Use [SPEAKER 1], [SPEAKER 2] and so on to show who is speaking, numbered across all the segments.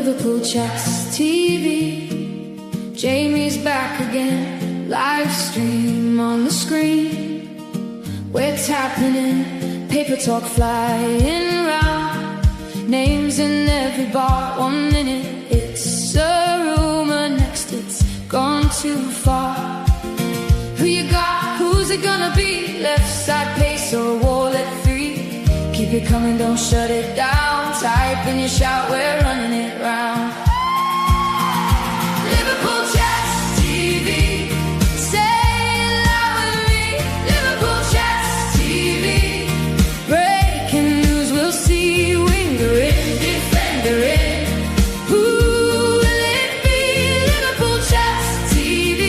[SPEAKER 1] Liverpool chats TV. Jamie's back again. Live stream on the screen. What's happening? Paper talk flying round. Names in every bar. 1 minute it's a rumor, next it's gone too far. Who you got? Who's it gonna be? Left side pace or wall at 3? Keep it coming, don't shut it down. Type and you shout, we're running it round. Liverpool chats TV. Say it loud with me. Liverpool chats TV. Breaking news, we'll see. Winger in, defender in. Who will it be? Liverpool chats TV.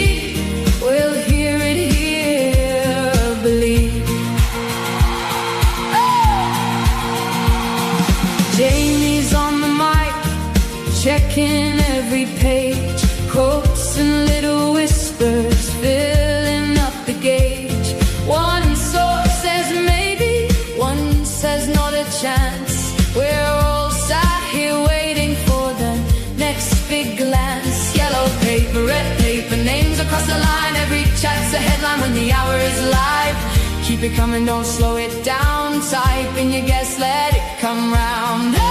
[SPEAKER 1] We'll hear it here, believe. Jamie's on the mic, checking every page. Quotes and little whispers, filling up the gauge. One source says maybe, one says not a chance. We're all sat here waiting for the next big glance. Yellow paper, red paper, names across the line. Every chat's a headline when the hour is live. Keep it coming, don't slow it down. Type in your guess, let it come round. Oh!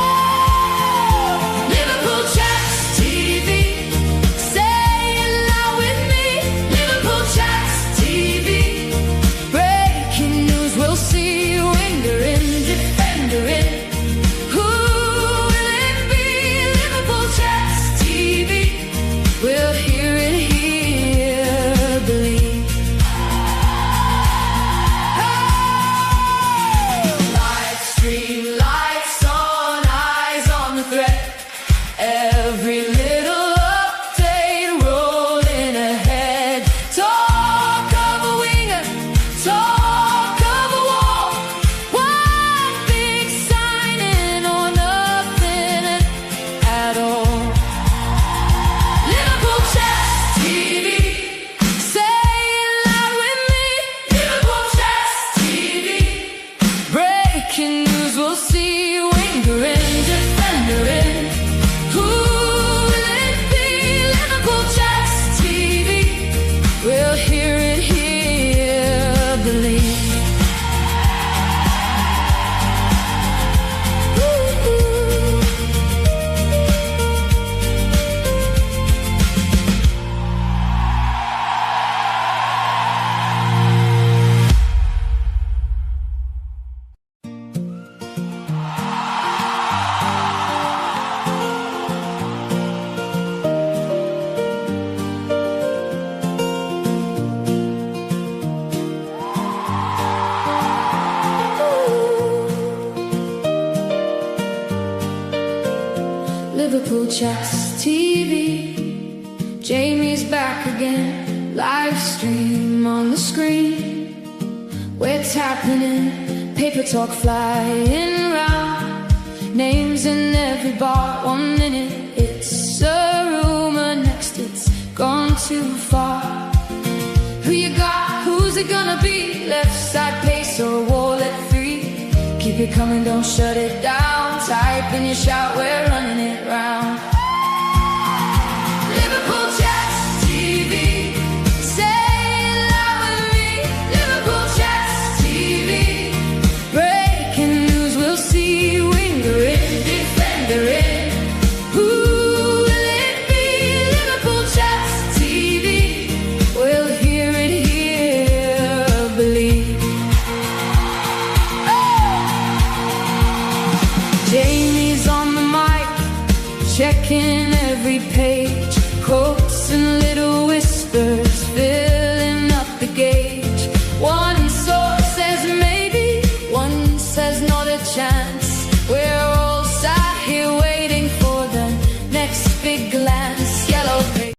[SPEAKER 1] Liverpool chats TV. Say it loud with me. Liverpool chats TV. Breaking news, we'll see. Winger in, defender in. Who will it be? Liverpool chats TV. We'll hear it here, believe. Lights on, eyes on the thread. Every little update rolling ahead. Talk of a winger, talk of a wall. One big signing or nothing at all. Liverpool chats TV. Say it loud with me. Liverpool chats TV. Breaking news, we'll see. Winger in, defender in. Who will it be? Liverpool chats TV. We'll hear it here, believe. Liverpool chats TV. Jamie's back again. Live stream on the screen. What's happening? Paper talk flying round. Names in every bar. 1 minute it's a rumor, next it's gone too far. Who you got? Who's it gonna be? Left side pace or wall at 3? Keep it coming, don't shut it down. Type and you shout, we're running it round. Liverpool chats TV. Say it loud with me. Liverpool chats TV. Breaking news, we'll see. Winger in, defender in. Who will it be? Liverpool chats TV. We'll hear it here, believe. Jamie's on the mic, checking every page. Quotes and little whispers, filling up the gauge. One source says maybe, one says not a chance. We're all sat here waiting for the next big glance. Yellow paper.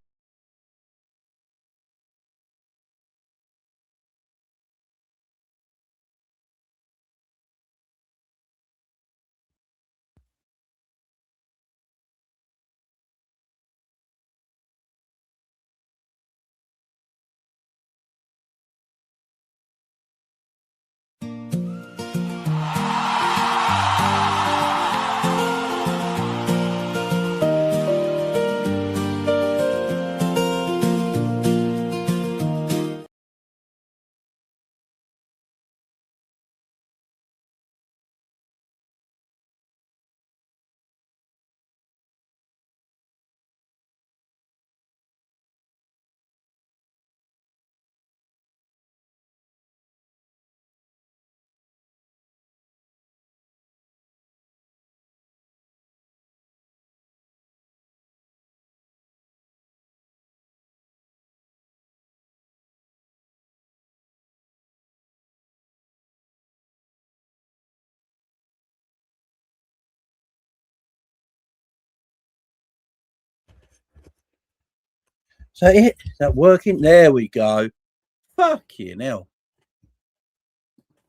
[SPEAKER 2] that it? Is that working? There we go. Fucking hell.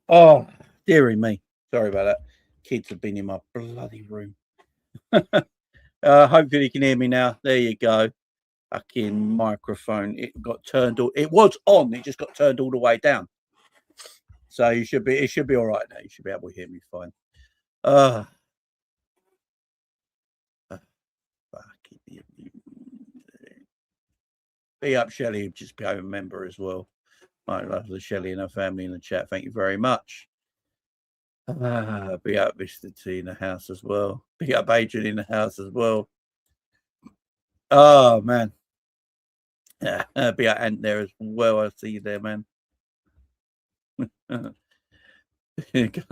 [SPEAKER 2] Oh, dearie me. Sorry about that. Kids have been in my bloody room. Hopefully you can hear me now. There you go. Fucking microphone. It got turned all. It was on. It just got turned all the way down. So you should be. It should be all right now. You should be able to hear me fine. Fucking. Be up, Shelley. Just became a member as well. My lovely Shelley and her family in the chat. Thank you very much. Be up, Mr. T in the house as well. Be up, Adrian in the house as well. Oh man. Yeah, be up, Ant there as well. I see you there, man.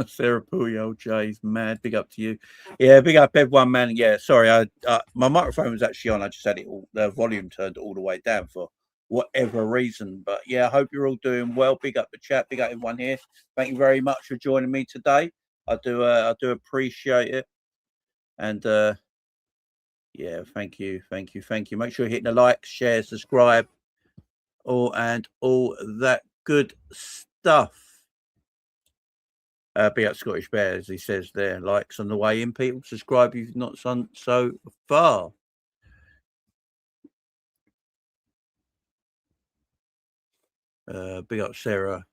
[SPEAKER 2] Sarah Puyol, Jay's mad. Big up to you. Yeah, big up everyone, man. Yeah, sorry, my microphone was actually on. I just had it all, the volume turned all the way down for whatever reason. But yeah, I hope you're all doing well. Big up the chat. Big up everyone here. Thank you very much for joining me today. I do appreciate it. And yeah, thank you. Make sure you hit the like, share, subscribe, all that good stuff. Be up Scottish Bear, as he says there. Likes on the way in, people. Subscribe if you've not done so far. Big up Sarah.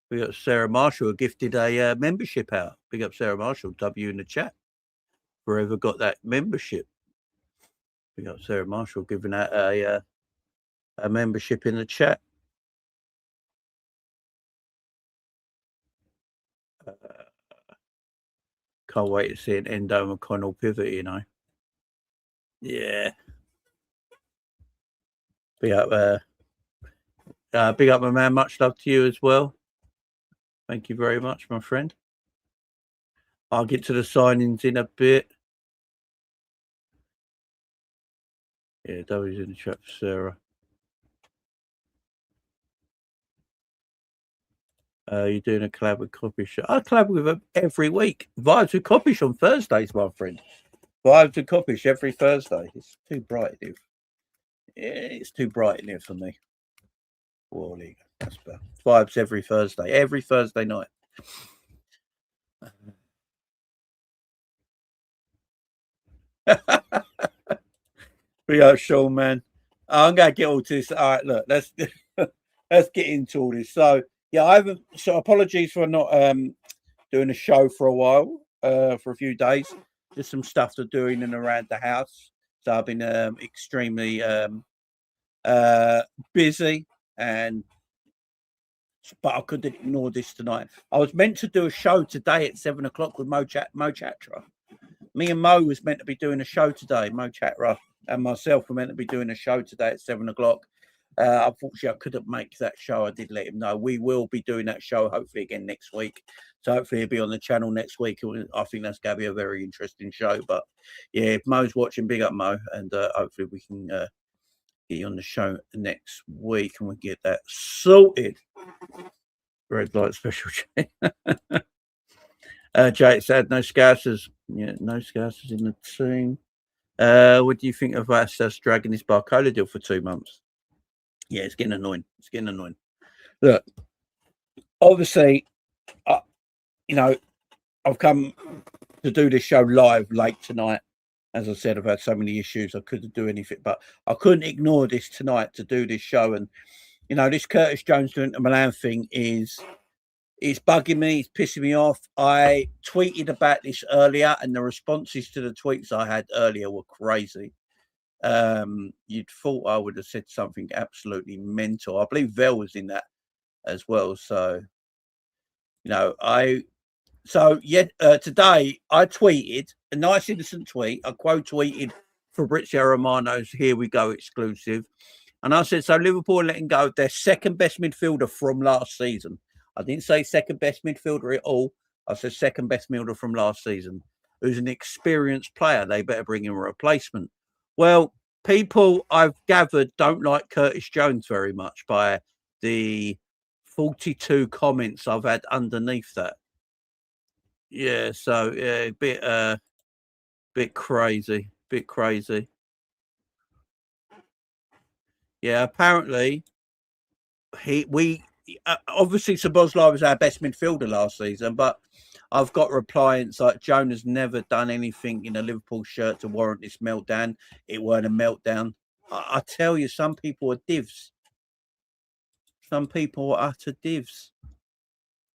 [SPEAKER 2] Big up Sarah Marshall, gifted a membership out. Big up Sarah Marshall, W in the chat. Whoever got that membership. Big up Sarah Marshall, giving out a membership in the chat. Can't wait to see an Endo McConnell pivot, you know. Yeah. Big up my man. Much love to you as well. Thank you very much, my friend. I'll get to the signings in a bit. Yeah, W's in the chat for Sarah. You're doing a collab with Coppish. I collab with them every week. Vibes with Coppish on Thursdays, my friend. Vibes with Coppish every Thursday. It's too bright in here. Yeah, it's too bright in here for me. Wally, that's better. Vibes every Thursday night. We are Sean, man. I'm gonna get all to this. All right, look, let's get into all this. So yeah, I haven't. So apologies for not doing a show for a while, for a few days. Just some stuff to doing and around the house. So I've been extremely busy, but I couldn't ignore this tonight. I was meant to do a show today at 7 o'clock with Mo Chatra. Me and Mo was meant to be doing a show today. Mo Chatra and myself were meant to be doing a show today at 7 o'clock. Unfortunately, I couldn't make that show. I did let him know. We will be doing that show hopefully again next week. So hopefully he'll be on the channel next week. I think that's going to be a very interesting show. But yeah, if Mo's watching, big up Mo. And hopefully we can get you on the show next week and we'll get that sorted. Red light special. Jake said no Scousers. Yeah, no Scousers in the team. What do you think of us dragging this Barcola deal for 2 months? Yeah, it's getting annoying. Look, obviously, you know, I've come to do this show live late tonight. As I said, I've had so many issues. I couldn't do anything, but I couldn't ignore this tonight to do this show. And, you know, this Curtis Jones doing the Milan thing it's bugging me. It's pissing me off. I tweeted about this earlier, and the responses to the tweets I had earlier were crazy. You'd thought I would have said something absolutely mental. I believe Vel was in that as well. So, you know, today I tweeted a nice innocent tweet. I quote tweeted Fabrizio Romano's "Here We Go" exclusive, and I said, "So Liverpool are letting go of their second best midfielder from last season." I didn't say second best midfielder at all. I said second best midfielder from last season, who's an experienced player. They better bring in a replacement. Well, people I've gathered don't like Curtis Jones very much by the 42 comments I've had underneath that. Yeah, so yeah, bit crazy. Yeah, apparently obviously Szoboszlai was our best midfielder last season, but I've got replies like Joan has never done anything in a Liverpool shirt to warrant this meltdown. It weren't a meltdown. I tell you, some people are divs. Some people are utter divs,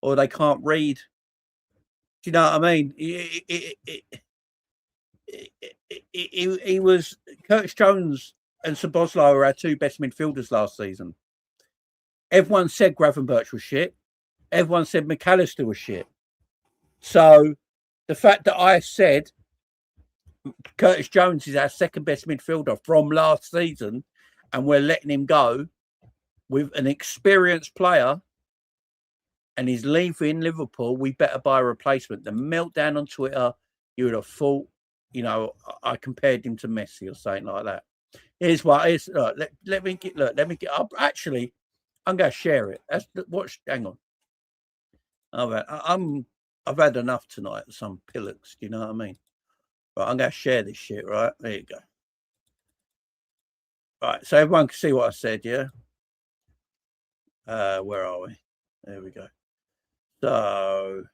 [SPEAKER 2] or they can't read. Do you know what I mean? He was Curtis Jones and Szoboszlai were our two best midfielders last season. Everyone said Gravenberch was shit. Everyone said McAllister was shit. So the fact that I said Curtis Jones is our second best midfielder from last season and we're letting him go with an experienced player and he's leaving Liverpool, we better buy a replacement. The meltdown on Twitter, you would have thought, you know, I compared him to Messi or something like that. Here's what is. Let me get up. Actually, I'm going to share it. Hang on. I've had enough tonight of some pillocks. Do you know what I mean? Right, I'm going to share this shit. Right, there you go. Right, so everyone can see what I said. Yeah. Where are we? There we go. So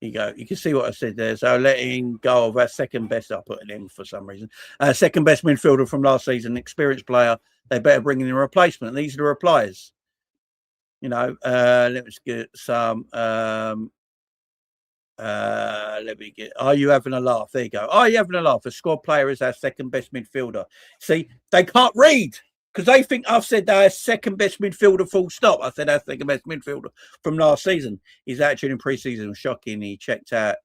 [SPEAKER 2] you go. You can see what I said there. So letting go of our second best. I put it in for some reason. Second best midfielder from last season, experienced player. They better bring in a replacement. These are the replies. You know, let's get some. Let me get. Are you having a laugh? There you go. Are you having a laugh? A squad player is our second best midfielder. See, they can't read because they think I've said they're our second best midfielder. Full stop. I said our second best midfielder from last season. His attitude in pre-season was shocking. He checked out,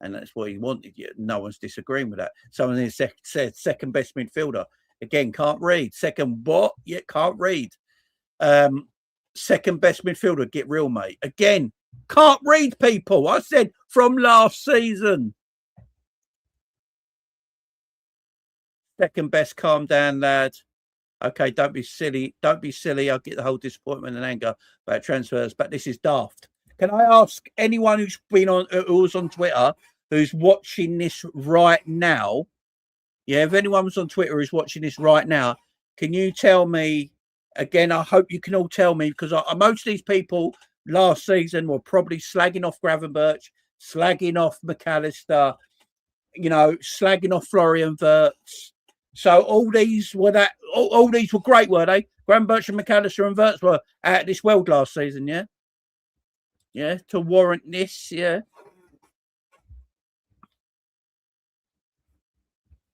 [SPEAKER 2] and that's what he wanted. No one's disagreeing with that. Someone said second best midfielder. Again, can't read. Second what? Yet can't read. Second best midfielder, get real, mate. Again, can't read people. I said from last season. Second best, calm down, lad. Okay, don't be silly. Don't be silly. I'll get the whole disappointment and anger about transfers, but this is daft. Can I ask anyone who's on Twitter, who's watching this right now? Yeah, if anyone was on Twitter who's watching this right now, can you tell me? Again, I hope you can all tell me because most of these people last season were probably slagging off Gravenberch, slagging off McAllister, you know, slagging off Florian Wirtz. So all these were great, were they? Gravenberch and McAllister and Wirtz were out of this world last season, yeah? Yeah, to warrant this, yeah.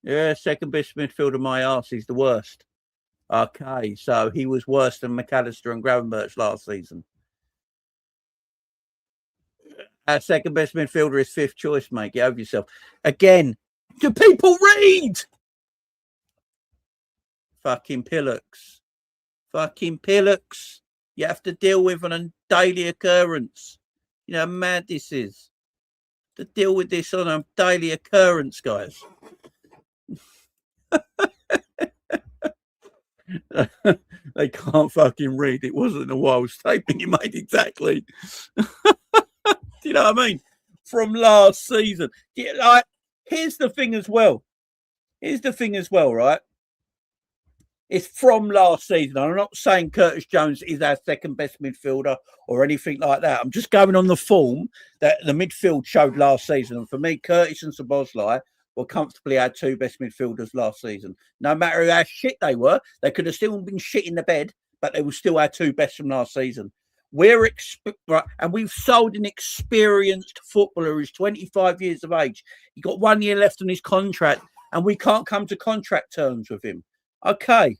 [SPEAKER 2] Yeah, second best midfielder, my arse, he's the worst. Okay, so he was worse than McAllister and Gravenberch last season. Our second best midfielder is fifth choice, mate. Get over yourself. Again, do people read? Fucking pillocks. Fucking pillocks. You have to deal with on a daily occurrence. You know how mad this is. To deal with this on a daily occurrence, guys. They can't fucking read. It wasn't a wild statement you made exactly. Do you know what I mean? From last season. Like, here's the thing as well, right? It's from last season. I'm not saying Curtis Jones is our second best midfielder or anything like that. I'm just going on the form that the midfield showed last season. And for me, Curtis and Szoboszlai were comfortably our two best midfielders last season. No matter how shit they were, they could have still been shit in the bed, but they were still our two best from last season. And we've sold an experienced footballer who's 25 years of age. He got 1 year left on his contract, and we can't come to contract terms with him. Okay,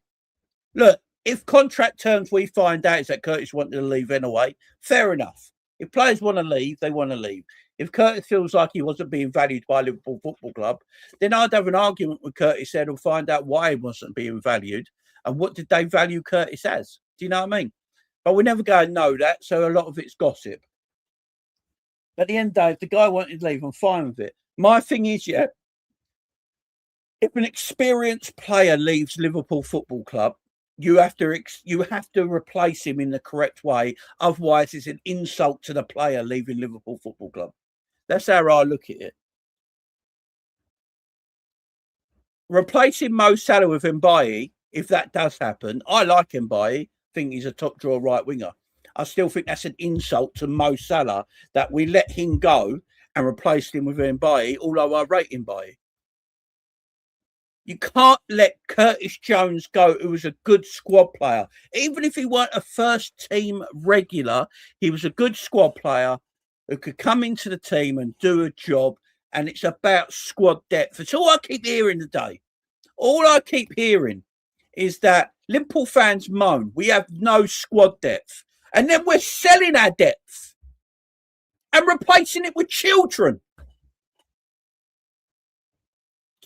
[SPEAKER 2] look, if contract terms we find out is that Curtis wanted to leave anyway, fair enough. If players want to leave, they want to leave. If Curtis feels like he wasn't being valued by Liverpool Football Club, then I'd have an argument with Curtis there and find out why he wasn't being valued and what did they value Curtis as. Do you know what I mean? But we're never going to know that, so a lot of it's gossip. At the end of the day, if the guy wanted to leave, I'm fine with it. My thing is, yeah, if an experienced player leaves Liverpool Football Club, you have to replace him in the correct way. Otherwise, it's an insult to the player leaving Liverpool Football Club. That's how I look at it. Replacing Mo Salah with Mbaye if that does happen. I like Mbaye. Think he's a top draw right winger. I still think that's an insult to Mo Salah that we let him go and replaced him with Mbaye, although I rate Mbaye. You can't let Curtis Jones go, who was a good squad player. Even if he weren't a first team regular, he was a good squad player who could come into the team and do a job. And it's about squad depth. It's all I keep hearing today. All I keep hearing is that Liverpool fans moan, we have no squad depth. And then we're selling our depth and replacing it with children.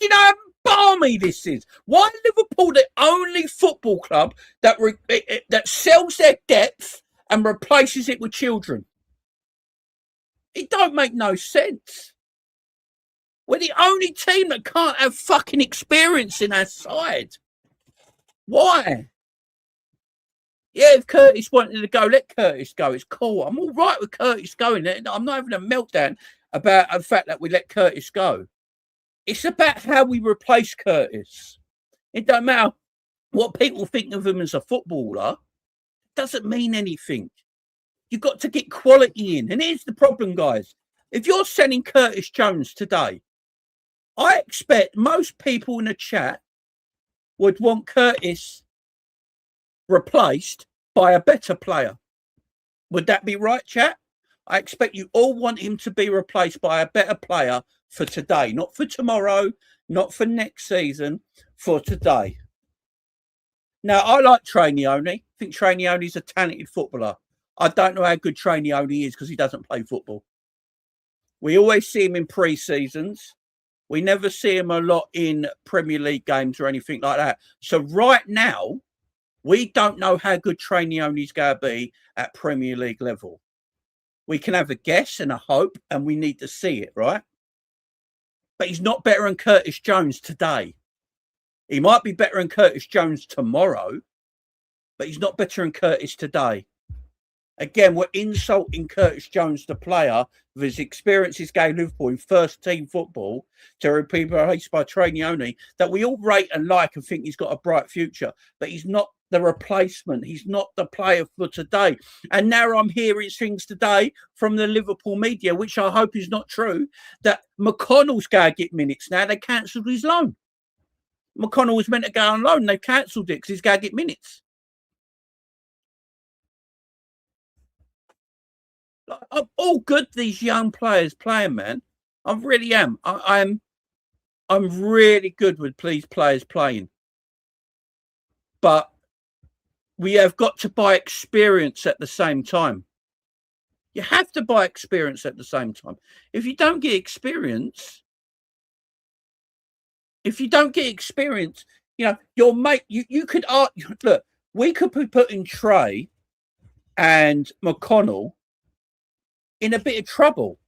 [SPEAKER 2] You know how balmy this is? Why is Liverpool the only football club that sells their depth and replaces it with children? It don't make no sense. We're the only team that can't have fucking experience in our side. Why? Yeah, if Curtis wanted to go, let Curtis go. It's cool. I'm all right with Curtis going. I'm not having a meltdown about the fact that we let Curtis go. It's about how we replace Curtis. It don't matter what people think of him as a footballer. It doesn't mean anything. You've got to get quality in. And here's the problem, guys. If you're selling Curtis Jones today, I expect most people in the chat would want Curtis replaced by a better player. Would that be right, chat? I expect you all want him to be replaced by a better player for today, not for tomorrow, not for next season, for today. Now, I like Trainione. I think Trainione's a talented footballer. I don't know how good Trainione is because he doesn't play football. We always see him in pre-seasons. We never see him a lot in Premier League games or anything like that. So right now, we don't know how good Trainione's going to be at Premier League level. We can have a guess and a hope, and we need to see it, right? But he's not better than Curtis Jones today. He might be better than Curtis Jones tomorrow, but he's not better than Curtis today. Again, we're insulting Curtis Jones, the player, with his experiences going Liverpool in first-team football, to be replaced by Trainione, that we all rate and like and think he's got a bright future. But he's not the replacement. He's not the player for today. And now I'm hearing things today from the Liverpool media, which I hope is not true, that McConnell's going to get minutes now. They cancelled his loan. McConnell was meant to go on loan. They cancelled it because he's going to get minutes. I'm all good, these young players playing, man. I really am. I'm really good with these players playing. But we have got to buy experience at the same time. You have to buy experience at the same time. If you don't get experience, you know, your mate, you could argue, look, we could be putting Trey and McConnell in a bit of trouble,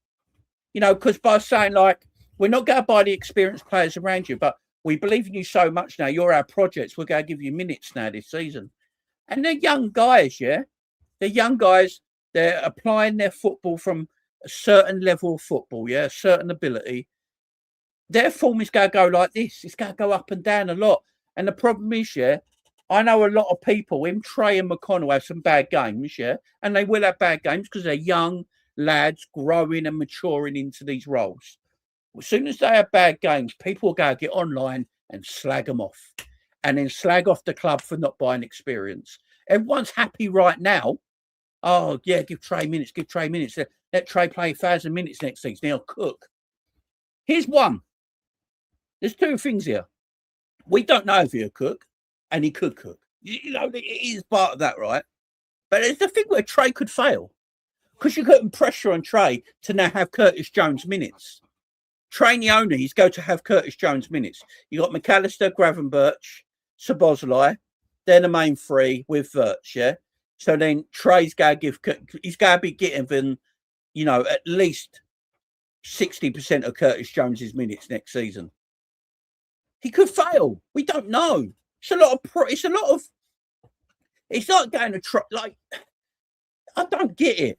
[SPEAKER 2] you know, because by saying, like, we're not going to buy the experienced players around you, but we believe in you so much now. You're our projects. We're going to give you minutes now this season. And they're young guys, yeah? They're young guys. They're applying their football from a certain level of football, yeah, a certain ability. Their form is going to go like this. It's going to go up and down a lot. And the problem is, yeah, I know a lot of people, him, Trey and McConnell, have some bad games, yeah? And they will have bad games because they're young lads growing and maturing into these roles. As soon as they have bad games, people will go get online and slag them off, and then slag off the club for not buying experience. Everyone's happy right now. Oh, yeah, give Trey minutes. Let Trey play 1,000 minutes next season. He'll cook. Here's one. There's two things here. We don't know if he'll cook, and he could cook. You know, it is part of that, right? But there's the thing where Trey could fail. Because you're putting pressure on Trey to now have Curtis Jones minutes. Trainione is going to have Curtis Jones minutes. You got McAllister, Gravenberch, Szoboszlai. They're the main three with Verch, yeah? So then Trey's going to be getting, you know, at least 60% of Curtis Jones's minutes next season. He could fail. We don't know. It's not going to try. Like, I don't get it.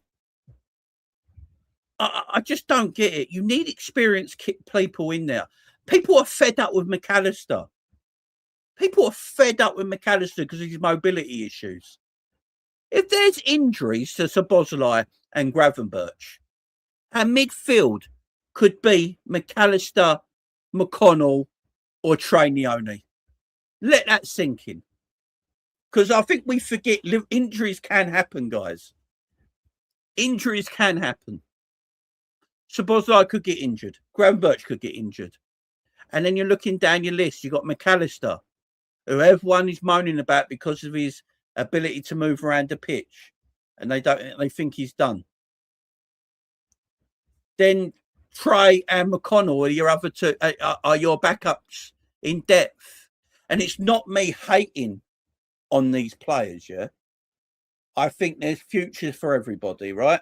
[SPEAKER 2] I just don't get it. You need experienced people in there. People are fed up with McAllister. People are fed up with McAllister because of his mobility issues. If there's injuries to Szoboszlai and Gravenberch, our midfield could be McAllister, McConnell, or Trainioni. Let that sink in. Because I think we forget injuries can happen, guys. Injuries can happen. Szoboszlai could get injured. Gravenberch could get injured. And then you're looking down your list. You've got McAllister, who everyone is moaning about because of his ability to move around the pitch. And they think he's done. Then Trey and McConnell are your other two, are your backups in depth. And it's not me hating on these players, yeah? I think there's futures for everybody, right?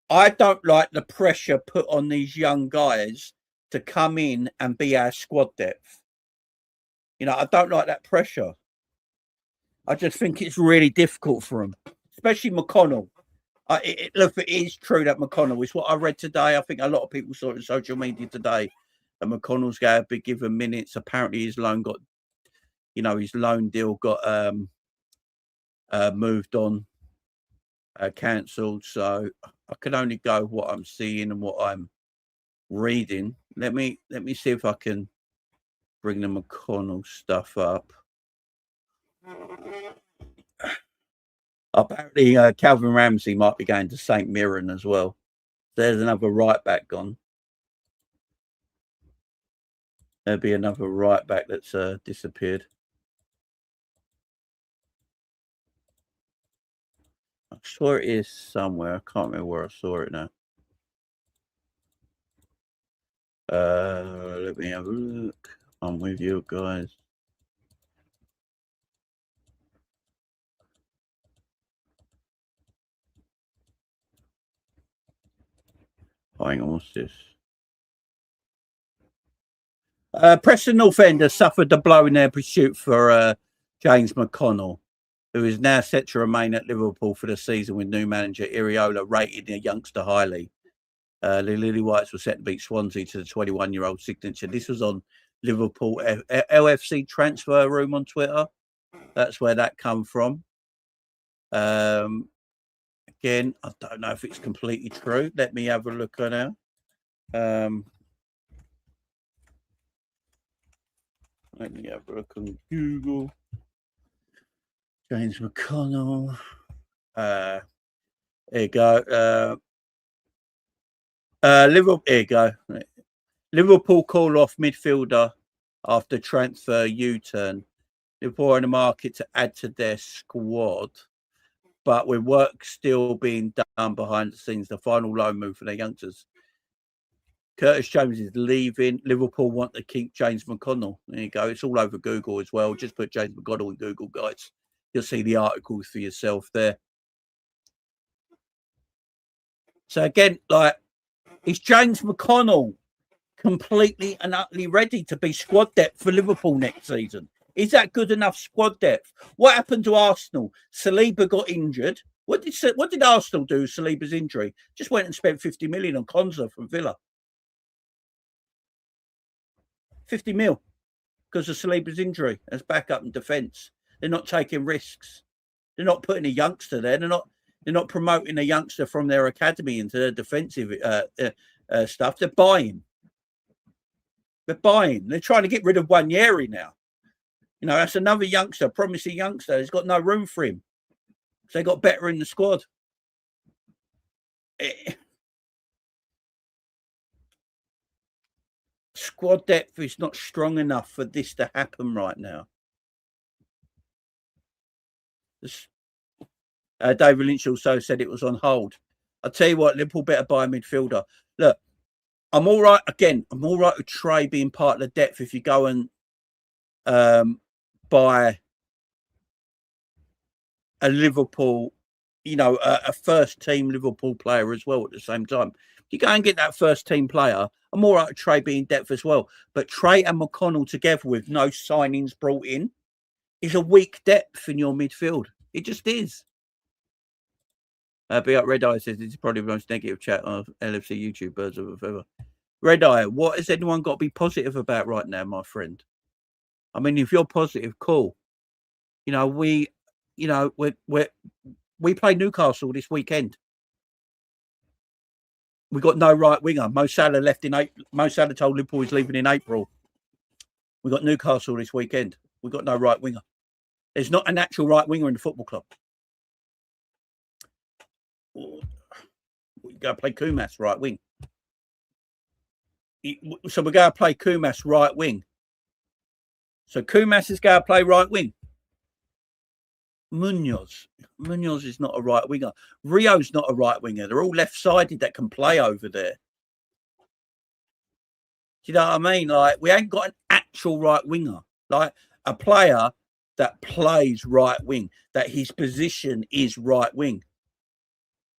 [SPEAKER 2] I don't like the pressure put on these young guys to come in and be our squad depth. You know, I don't like that pressure. I just think it's really difficult for them, especially McConnell. Look, it is true that McConnell is what I read today. I think a lot of people saw it on social media today that McConnell's going to be given minutes. Apparently, his loan deal got moved on, cancelled. So I can only go what I'm seeing and what I'm reading. Let me see if I can bring the McConnell stuff up. Apparently, Calvin Ramsey might be going to St Mirren as well. There's another right back gone. There'll be another right back that's disappeared. I'm sure it is somewhere. I can't remember where I saw it now. Let me have a look. I'm with you guys. Hang on, what's this? Preston North End has suffered a blow in their pursuit for James McConnell, who is now set to remain at Liverpool for the season with new manager Iriola rating the youngster highly. The Lily Whites were set to beat Swansea to the 21-year-old signature. This was on Liverpool LFC transfer room on Twitter. That's where that come from. Again, I don't know if it's completely true. Let me have a look now. Let me have a look on Google. James McConnell. There you go. Liverpool. Here you go. Liverpool call off midfielder after transfer U-turn. Liverpool are in the market to add to their squad, but with work still being done behind the scenes, the final loan move for their youngsters. Curtis Jones is leaving. Liverpool want to keep James McConnell. There you go. It's all over Google as well. Just put James McConnell in Google, guys. You'll see the articles for yourself there. So again, like, is James McConnell completely and utterly ready to be squad depth for Liverpool next season? Is that good enough squad depth? What happened to Arsenal? Saliba got injured. What did Arsenal do with Saliba's injury? Just went and spent 50 million on Konza from Villa. 50 mil because of Saliba's injury as backup and defence. They're not taking risks. They're not putting a youngster there. They're not promoting a youngster from their academy into their defensive stuff. They're buying. They're trying to get rid of Wanyeri now. You know, that's another youngster, promising youngster. There's got no room for him. So they got better in the squad. Squad depth is not strong enough for this to happen right now. David Lynch also said it was on hold. I'll tell you what, Liverpool better buy a midfielder. Look, I'm all right. Again, I'm all right with Trey being part of the depth if you go and buy a Liverpool, you know, a first team Liverpool player as well at the same time. If you go and get that first team player, I'm all right with Trey being depth as well. But Trey and McConnell together with no signings brought in is a weak depth in your midfield. It just is. Be up Red Eye says this is probably the most negative chat of LFC YouTubers ever. Red Eye, what has anyone got to be positive about right now, my friend? I mean, if you're positive, cool. You know, we play Newcastle this weekend. We got no right winger. Mo Salah left in April. Mo Salah told Liverpool he's leaving in April. We got Newcastle this weekend. We got no right winger. There's not an actual right winger in the football club. We go play Kumas right wing. So we're going to play Kumas right wing. So Kumas is going to play right wing. Munoz is not a right winger. Rio's not a right winger. They're all left-sided that can play over there. Do you know what I mean? Like, we ain't got an actual right winger. Like, a player that plays right wing, that his position is right wing.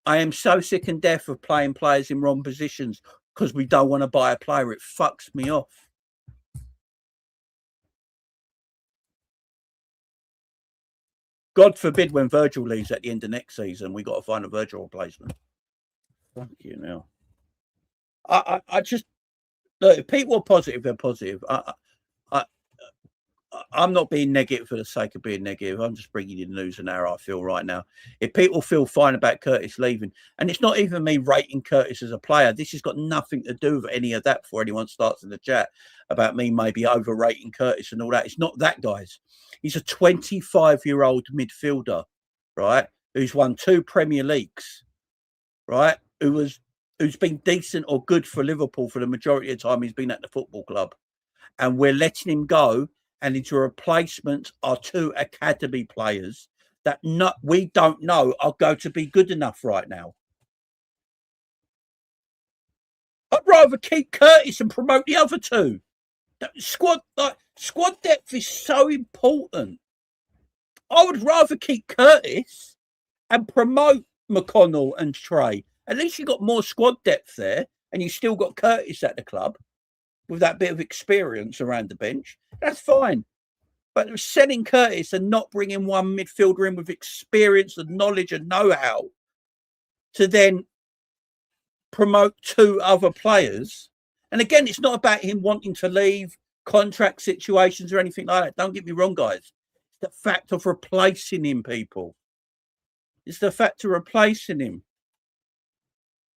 [SPEAKER 2] I am so sick and deaf of playing players in wrong positions because we don't want to buy a player. It fucks me off. God forbid when Virgil leaves at the end of next season, we got to find a Virgil replacement. Fuck you now. I just look. If people are positive, they're positive. I'm not being negative for the sake of being negative. I'm just bringing you the news and how I feel right now. If people feel fine about Curtis leaving, and it's not even me rating Curtis as a player, this has got nothing to do with any of that before anyone starts in the chat about me maybe overrating Curtis and all that. It's not that, guys. He's a 25-year-old midfielder, right, who's won 2 Premier Leagues, right, who's been decent or good for Liverpool for the majority of the time he's been at the football club. And we're letting him go. And his replacements are 2 academy players that we don't know are going to be good enough right now. I'd rather keep Curtis and promote the other 2. Squad depth is so important. I would rather keep Curtis and promote McConnell and Trey. At least you got more squad depth there, and you still got Curtis at the club with that bit of experience around the bench. That's fine. But selling Curtis and not bringing one midfielder in with experience and knowledge and know-how to then promote 2 other players. And again, it's not about him wanting to leave, contract situations or anything like that. Don't get me wrong, guys. It's the fact of replacing him, people. It's the fact of replacing him.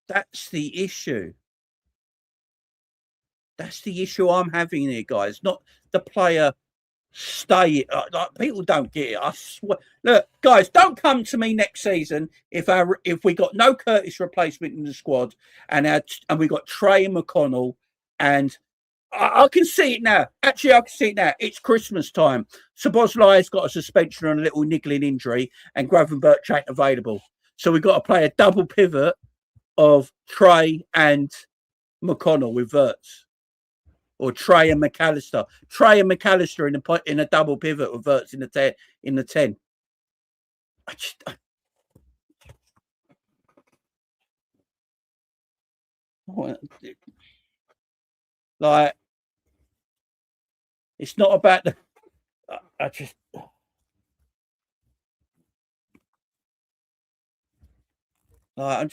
[SPEAKER 2] That's the issue. That's the issue I'm having here, guys. Not the player stay. Like, people don't get it. I swear. Look, guys, don't come to me next season if we got no Curtis replacement in the squad and we got Trey and McConnell, and I can see it now. Actually, I can see it now. It's Christmas time. Szoboszlai's got a suspension on a little niggling injury, and Gravenberch ain't available. So we've got to play a double pivot of Trey and McConnell with Wirtz. Or Trey and McAllister. Trey and McAllister in a double pivot with Wirtz in the 10. Like, it's not about the. I'm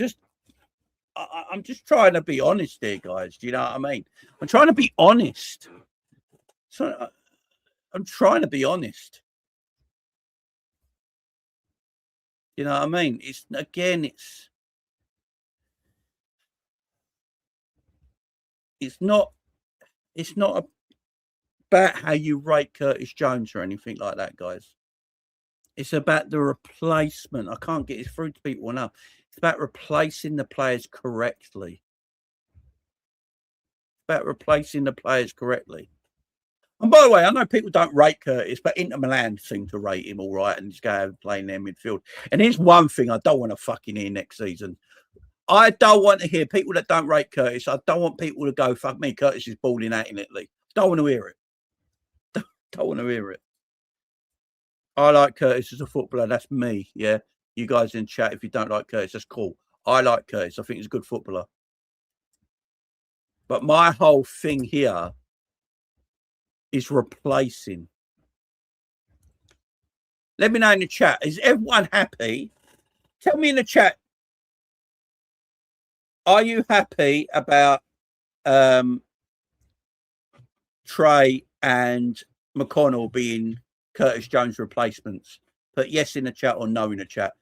[SPEAKER 2] just trying to be honest here, guys. Do you know what I mean? I'm trying to be honest. So I'm trying to be honest. You know what I mean? It's not about how you rate Curtis Jones or anything like that, guys. It's about the replacement. I can't get it through to people enough. It's about replacing the players correctly. And by the way, I know people don't rate Curtis, but Inter Milan seem to rate him all right and just go playing their midfield. And here's one thing I don't want to fucking hear next season. I don't want to hear people that don't rate Curtis. I don't want people to go, fuck me, Curtis is balling out in Italy. Don't want to hear it. Don't want to hear it. I like Curtis as a footballer. That's me. Yeah. You guys in chat, if you don't like Curtis, that's cool. I like Curtis. I think he's a good footballer. But my whole thing here is replacing. Let me know in the chat. Is everyone happy? Tell me in the chat. Are you happy about Trey and McConnell being Curtis Jones' replacements? Put yes in the chat or no in the chat.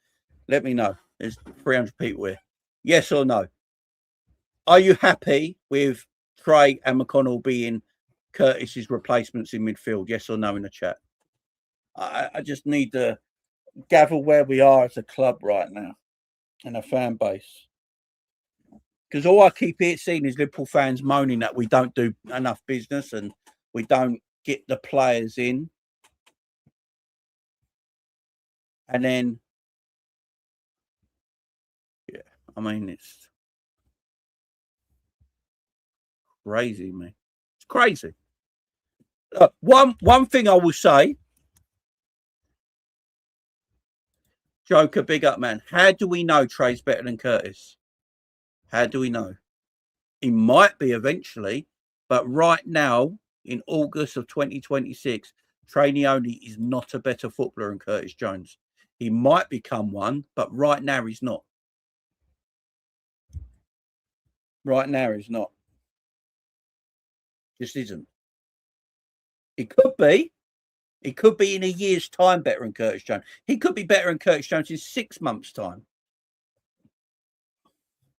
[SPEAKER 2] Let me know. There's 300 people here. Yes or no? Are you happy with Trey and McConnell being Curtis's replacements in midfield? Yes or no in the chat? I just need to gather where we are as a club right now and a fan base. Because all I keep seeing is Liverpool fans moaning that we don't do enough business and we don't get the players in. And then, yeah, I mean, it's crazy, man. It's crazy. One thing I will say, Joker, big up, man. How do we know Trey's better than Curtis? How do we know? He might be eventually, but right now, in August of 2026, Trey Leone is not a better footballer than Curtis Jones. He might become one, but right now he's not. Right now he's not. Just isn't. He could be. He could be in a year's time better than Curtis Jones. He could be better than Curtis Jones in 6 months' time.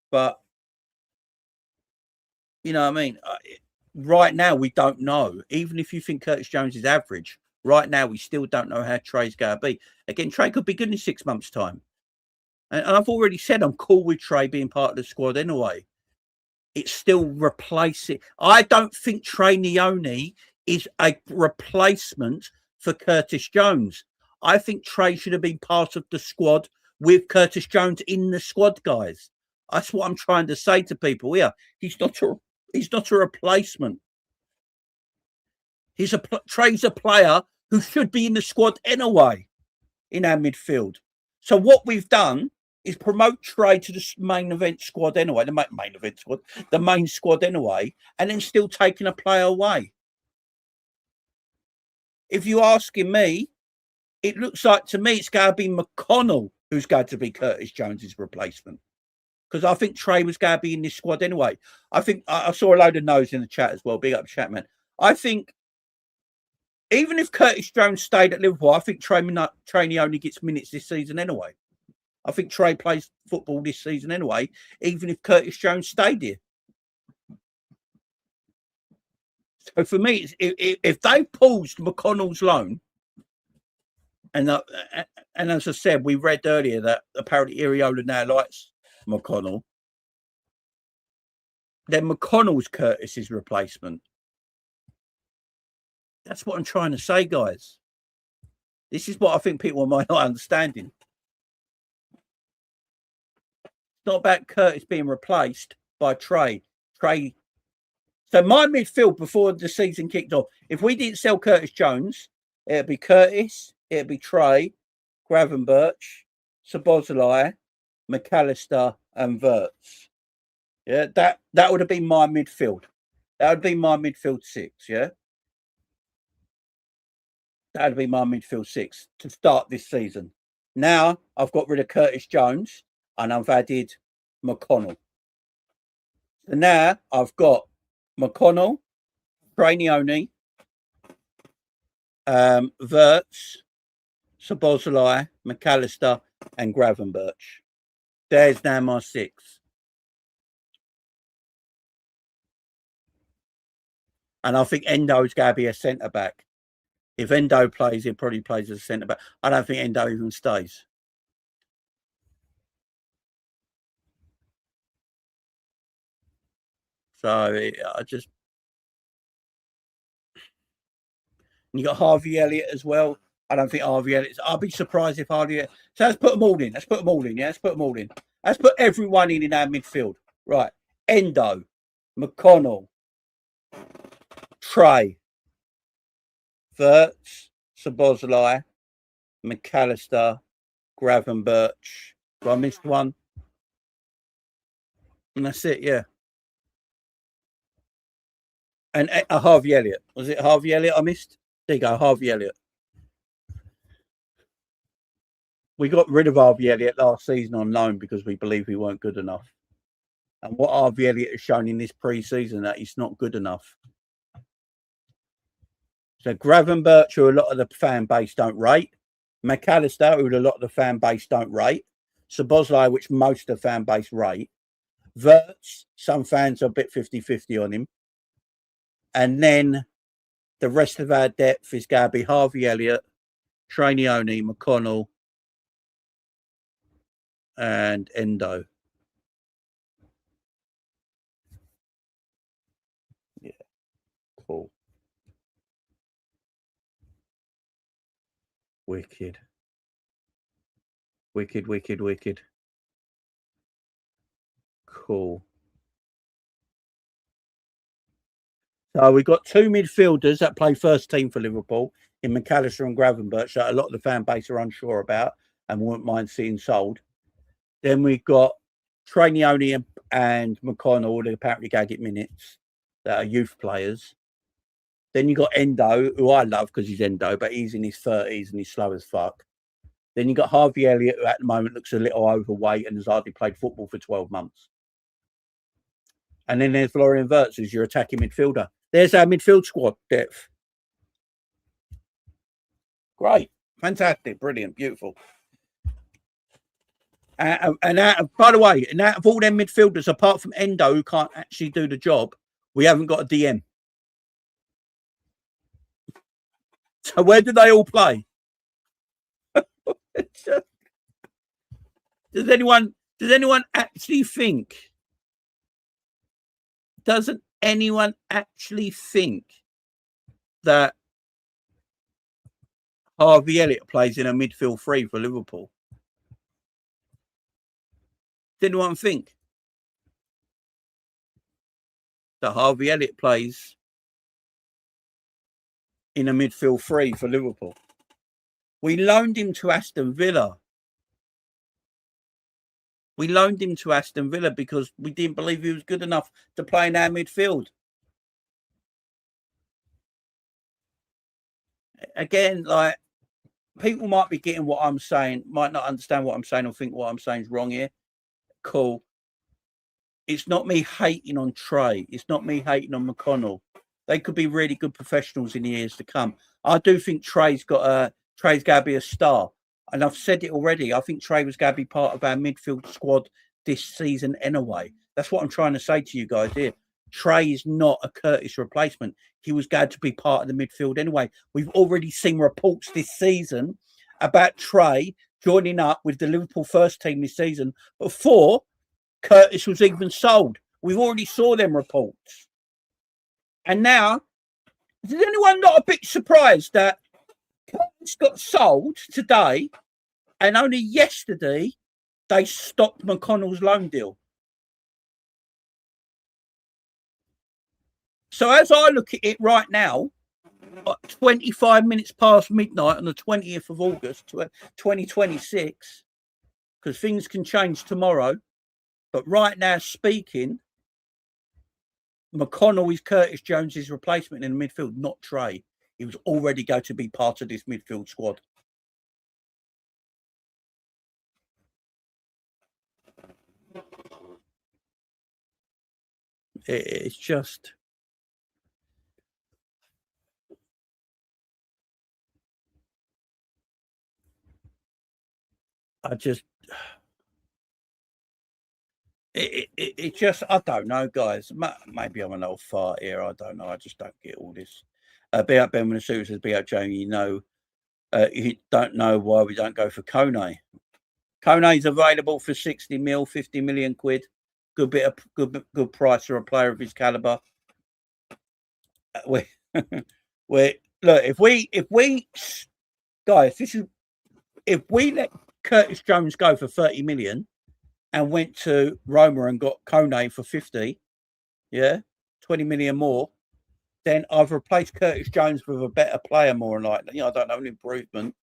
[SPEAKER 2] But, you know what I mean? Right now, we don't know. Even if you think Curtis Jones is average, right now, we still don't know how Trey's going to be. Again, Trey could be good in 6 months' time. And I've already said I'm cool with Trey being part of the squad anyway. It's still replacing. I don't think Trey Leone is a replacement for Curtis Jones. I think Trey should have been part of the squad with Curtis Jones in the squad, guys. That's what I'm trying to say to people here. He's not a replacement. Trey's a player who should be in the squad anyway in our midfield. So what we've done is promote Trey to the main event squad anyway, the main squad anyway, and then still taking a player away. If you're asking me, it looks like to me it's going to be McConnell who's going to be Curtis Jones's replacement. Because I think Trey was going to be in this squad anyway. I think I saw a load of no's in the chat as well. Big up, chat, man. I think even if Curtis Jones stayed at Liverpool, I think Trey only gets minutes this season anyway. I think Trey plays football this season anyway, even if Curtis Jones stayed here. So for me, if they paused McConnell's loan, and as I said, we read earlier that apparently Iriola now likes McConnell, then McConnell's Curtis's replacement. That's what I'm trying to say, guys. This is what I think people might not understanding. It's not about Curtis being replaced by Trey. So my midfield before the season kicked off, if we didn't sell Curtis Jones, it'd be Curtis, it'd be Trey, Gravenberch, Szoboszlai, McAllister, and Wirtz. Yeah, that would have been my midfield. That would be my midfield six, yeah? That would be my midfield six to start this season. Now I've got rid of Curtis Jones and I've added McConnell. So now I've got McConnell, Trey Leone, Wirtz, Szoboszlai, McAllister, and Gravenberch. There's now my six. And I think Endo's going to be a centre back. If Endo plays, he probably plays as a centre back. I don't think Endo even stays. So I just. You got Harvey Elliott as well. I don't think Harvey Elliott. I'll be surprised if Harvey Elliott. So let's put them all in. Yeah, let's put them all in. Let's put everyone in our midfield. Right. Endo, McConnell, Trey, Wirtz, Szoboszlai, McAllister, Gravenberch. I missed one. And that's it, yeah. And Harvey Elliott. Was it Harvey Elliott I missed? There you go, Harvey Elliott. We got rid of Harvey Elliott last season on loan because we believe we weren't good enough. And what Harvey Elliott has shown in this pre-season, that he's not good enough. So Gravenberch, who a lot of the fan base don't rate. McAllister, who a lot of the fan base don't rate. Szoboszlai, which most of the fan base rate. Wirtz, some fans are a bit 50-50 on him. And then the rest of our depth is going to be Harvey Elliott, Trainioni, McConnell, and Endo. Yeah, cool. Wicked. Wicked, wicked, wicked. Cool. So we've got two midfielders that play first team for Liverpool in McAllister and Gravenberch that a lot of the fan base are unsure about and wouldn't mind seeing sold. Then we've got Trainioni and McConnell, who apparently go get minutes, that are youth players. Then you got Endo, who I love because he's Endo, but he's in his 30s and he's slow as fuck. Then you got Harvey Elliott, who at the moment looks a little overweight and has hardly played football for 12 months. And then there's Florian Wirtz, who's your attacking midfielder. There's our midfield squad depth. Great. Fantastic. Brilliant. Beautiful. And by the way, and out of all them midfielders, apart from Endo, who can't actually do the job, we haven't got a DM. So where do they all play? Does anyone actually think? Doesn't anyone actually think that Harvey Elliott plays in a midfield three for Liverpool? Does anyone think that Harvey Elliott plays in a midfield three for Liverpool? We loaned him to Aston Villa. We loaned him to Aston Villa because we didn't believe he was good enough to play in our midfield. Again, like, people might be getting what I'm saying, might not understand what I'm saying or think what I'm saying is wrong here. Cool. It's not me hating on Trey. It's not me hating on McConnell. They could be really good professionals in the years to come. I do think Trey's going to be a star. And I've said it already. I think Trey was going to be part of our midfield squad this season anyway. That's what I'm trying to say to you guys here. Trey is not a Curtis replacement. He was going to be part of the midfield anyway. We've already seen reports this season about Trey joining up with the Liverpool first team this season before Curtis was even sold. We've already saw them reports. And now, is anyone not a bit surprised that Curtis got sold today and only yesterday they stopped McConnell's loan deal? So as I look at it right now, 25 minutes past midnight on the 20th of August, 2026, because things can change tomorrow, but right now speaking, McConnell is Curtis Jones's replacement in the midfield, not Trey. He was already going to be part of this midfield squad. It's just... It just, I don't know, guys. Maybe I'm an old fart here. I don't know. I just don't get all this. Be out Ben Minnesota says, be out Jamie, you don't know why we don't go for Kone. Kone's available for 60 mil, 50 million quid. Good bit of good price for a player of his caliber. Look, if we guys, if we let Curtis Jones go for 30 million and went to Roma and got Kone for 50, 20 million more, then I've replaced Curtis Jones with a better player, more than likely. I don't know, an improvement.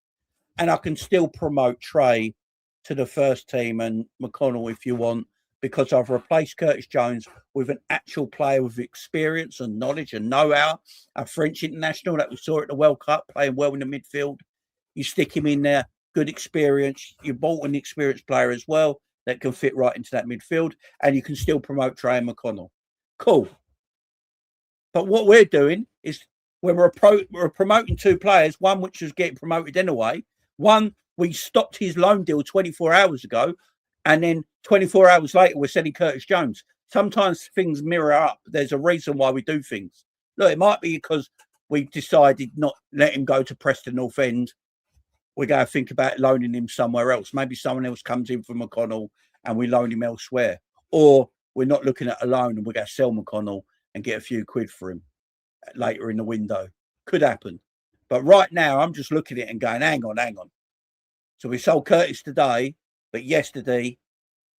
[SPEAKER 2] And I can still promote Trey to the first team and McConnell if you want, because I've replaced Curtis Jones with an actual player with experience and knowledge and know-how, a French international that we saw at the World Cup, playing well in the midfield. You stick him in there, good experience. You bought an experienced player as well that can fit right into that midfield, and you can still promote Trey and McConnell. Cool. But what we're doing is when we're promoting two players, one which was getting promoted anyway, one we stopped his loan deal 24 hours ago, and then 24 hours later we're selling Curtis Jones. Sometimes things mirror up. There's a reason why we do things. Look, it might be because we've decided not let him go to Preston North End. We're going to think about loaning him somewhere else. Maybe someone else comes in from McConnell and we loan him elsewhere. Or we're not looking at a loan and we're going to sell McConnell and get a few quid for him later in the window. Could happen. But right now, I'm just looking at it and going, hang on. So we sold Curtis today, but yesterday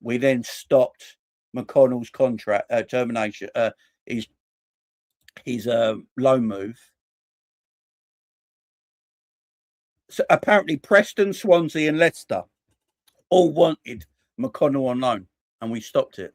[SPEAKER 2] we then stopped McConnell's contract termination, his loan move. So apparently Preston, Swansea and Leicester all wanted McConnell on loan and we stopped it.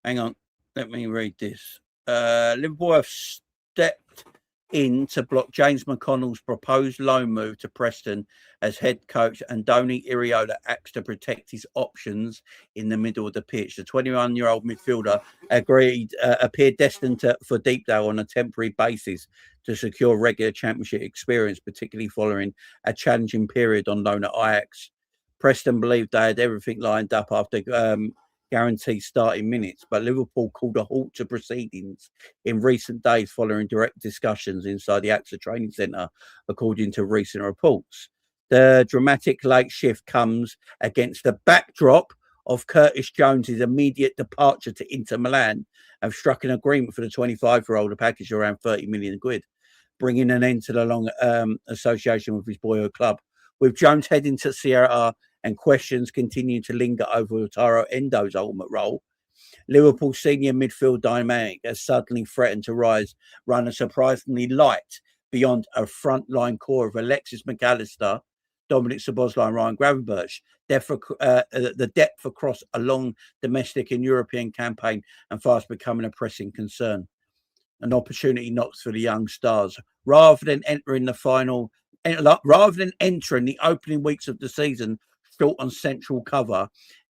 [SPEAKER 2] Hang on, let me read this. Liverpool have stepped in to block James McConnell's proposed loan move to Preston as head coach, and Donny Iriola acts to protect his options in the middle of the pitch. The 21-year-old midfielder appeared destined for Deepdale on a temporary basis to secure regular championship experience, particularly following a challenging period on loan at Ajax. Preston believed they had everything lined up after guaranteed starting minutes, but Liverpool called a halt to proceedings in recent days following direct discussions inside the AXA training centre, according to recent reports. The dramatic late shift comes against the backdrop of Curtis Jones's immediate departure to Inter Milan, have struck an agreement for the 25-year-old, a package around 30 million quid, bringing an end to the long association with his boyhood club. With Jones heading to Sierra and questions continue to linger over Taro Endo's ultimate role, Liverpool's senior midfield dynamic has suddenly threatened to run a surprisingly light beyond a frontline core of Alexis McAllister, Dominic Szoboszlai and Ryan Gravenberch. The depth across a long domestic and European campaign and fast becoming a pressing concern. An opportunity knocks for the young stars. Rather than entering the opening weeks of the season short on central cover,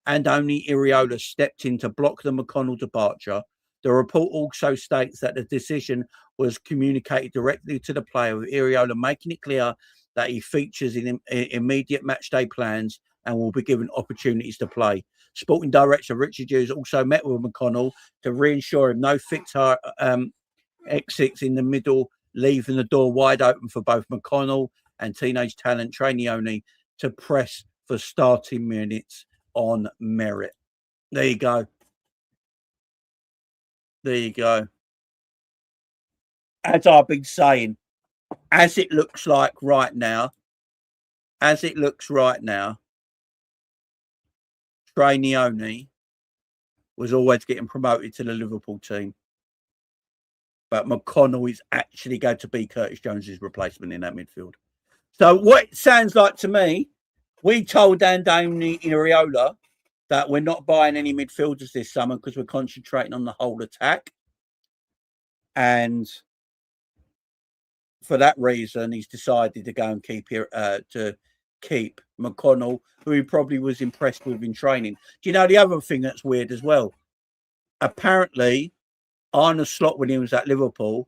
[SPEAKER 2] and only Iriola stepped in to block the McConnell departure. The report also states that the decision was communicated directly to the player, with Iriola making it clear that he features in immediate matchday plans and will be given opportunities to play. Sporting director Richard Hughes also met with McConnell to reassure him no fixed exits in the middle, leaving the door wide open for both McConnell and teenage talent Trainioni to press for starting minutes on merit. There you go. As I've been saying, as it looks right now, Trainioni was always getting promoted to the Liverpool team. But McConnell is actually going to be Curtis Jones's replacement in that midfield. So what it sounds like to me, we told Andoni Iriola that we're not buying any midfielders this summer because we're concentrating on the whole attack. And for that reason, he's decided to go and keep McConnell, who he probably was impressed with in training. Do you know the other thing that's weird as well? Apparently, Arne Slot, when he was at Liverpool,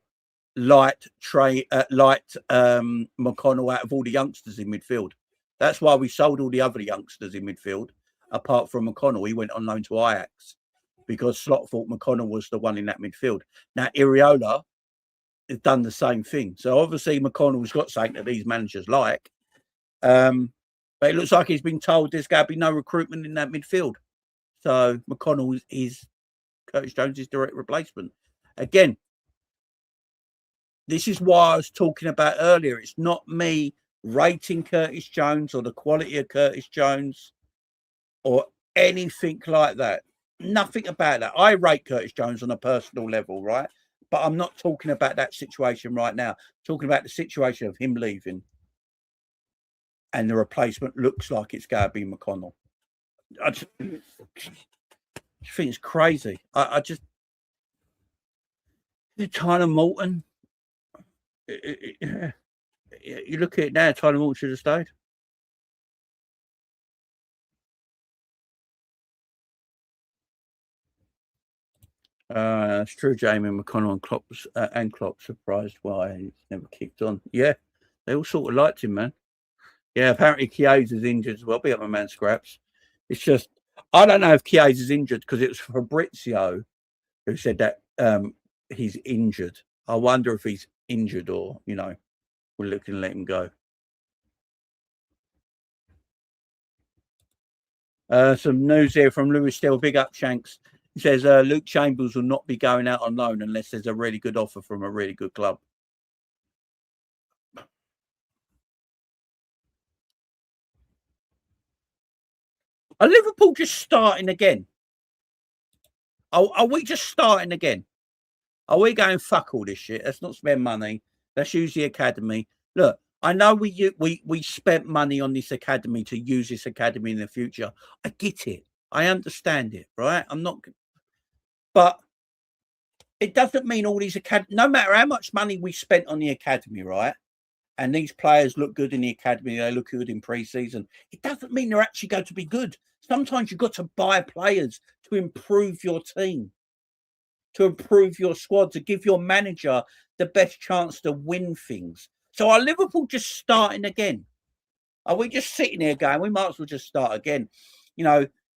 [SPEAKER 2] liked McConnell out of all the youngsters in midfield. That's why we sold all the other youngsters in midfield, apart from McConnell. He went on loan to Ajax because Slot thought McConnell was the one in that midfield. Now, Iriola has done the same thing. So obviously McConnell's got something that these managers like. But it looks like he's been told there's going to be no recruitment in that midfield. So McConnell is Curtis Jones's direct replacement. Again, this is why I was talking about earlier. It's not me rating Curtis Jones or the quality of Curtis Jones or anything like that. Nothing about that. I rate Curtis Jones on a personal level, right? But I'm not talking about that situation right now. I'm talking about the situation of him leaving. And the replacement looks like it's going to be McConnell. I just think it's crazy. I just... Tyler Moulton... You look at it now, Tyler Moulton should have stayed. It's true. Jamie McConnell and Klopp surprised why he's never kicked on. Yeah, they all sort of liked him, man. Yeah, apparently Chiesa's injured as well. Be up my man Scraps. It's just I don't know if Chiesa's injured because it was Fabrizio who said that he's injured. I wonder if he's injured or we're looking to let him go. Some news here from Lewis Steele. Big up, Shanks. He says Luke Chambers will not be going out on loan unless there's a really good offer from a really good club. Are Liverpool just starting again? Are we just starting again? Are we going fuck all this shit? Let's not spend money. Let's use the academy. Look, I know we spent money on this academy to use this academy in the future. I get it. I understand it, right? I'm not, but it doesn't mean all these no matter how much money we spent on the academy, right? And these players look good in the academy, they look good in pre-season. It doesn't mean they're actually going to be good. Sometimes you've got to buy players to improve your team, to improve your squad, to give your manager the best chance to win things. So are Liverpool just starting again? Are we just sitting here going, we might as well just start again?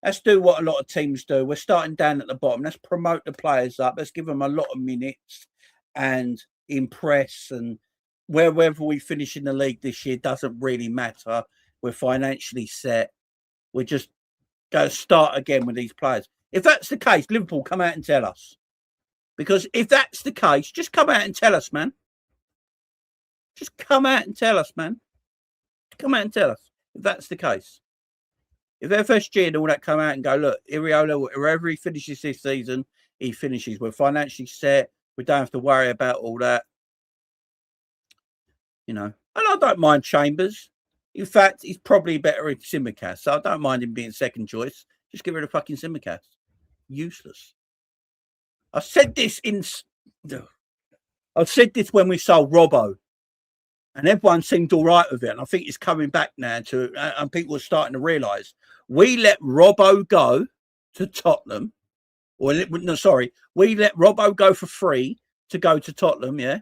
[SPEAKER 2] Let's do what a lot of teams do. We're starting down at the bottom. Let's promote the players up. Let's give them a lot of minutes and impress. And wherever we finish in the league this year doesn't really matter. We're financially set. We're just going to start again with these players. If that's the case, Liverpool, come out and tell us. Because if that's the case, just come out and tell us, man. Just come out and tell us, man. Come out and tell us if that's the case. If FSG and all that come out and go, look, Iriola, wherever he finishes this season, he finishes. We're financially set. We don't have to worry about all that. And I don't mind Chambers. In fact, he's probably better in Tsimikas, so I don't mind him being second choice. Just get rid of fucking Tsimikas. Useless. I said this when we sold Robbo, and everyone seemed all right with it. And I think it's coming back now and people are starting to realise we let Robbo go to Tottenham. We let Robbo go for free to go to Tottenham, yeah.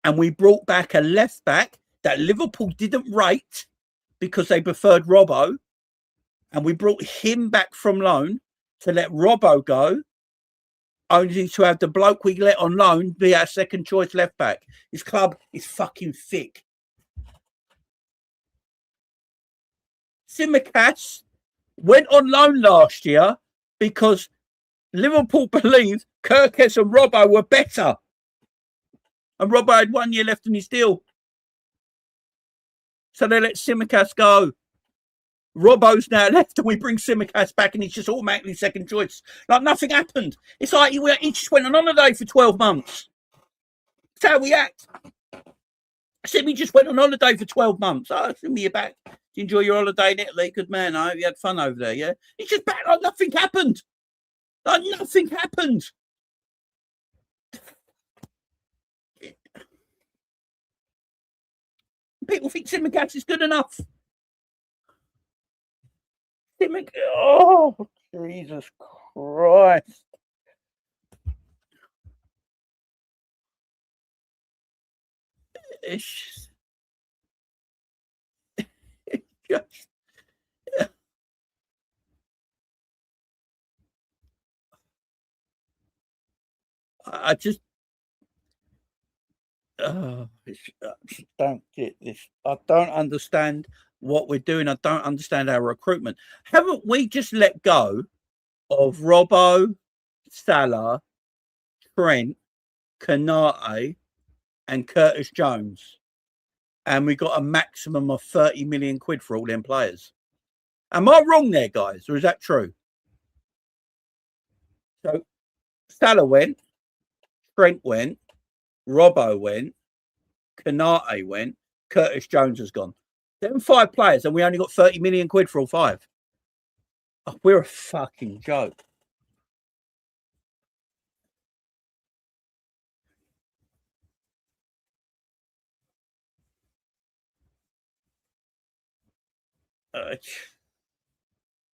[SPEAKER 2] And we brought back a left back that Liverpool didn't rate because they preferred Robbo. And we brought him back from loan to let Robbo go, only to have the bloke we let on loan be our second choice left back. His club is fucking thick. Tsimikas went on loan last year because Liverpool believed Kirkes and Robbo were better. And Robbo had 1 year left in his deal. So they let Tsimikas go. Robbo's now left and we bring Tsimikas back and he's just automatically second choice. Like nothing happened. It's like he just went on holiday for 12 months. That's how we act. I said we just went on holiday for 12 months. Oh, send me back. Did you enjoy your holiday in Italy? Good man. I hope you had fun over there, yeah? He's just back like nothing happened. Like nothing happened. People think Tsimikas is good enough. Oh, Jesus Christ. It's just... I just don't get this. I don't understand what we're doing. I don't understand our recruitment. Haven't we just let go of Robbo, Salah, Trent, Kanate, and Curtis Jones? And we got a maximum of 30 million quid for all them players. Am I wrong there, guys? Or is that true? So Salah went, Trent went, Robbo went, Kanate went, Curtis Jones has gone. Them 5 players, and we only got 30 million quid for all 5. Oh, we're a fucking joke.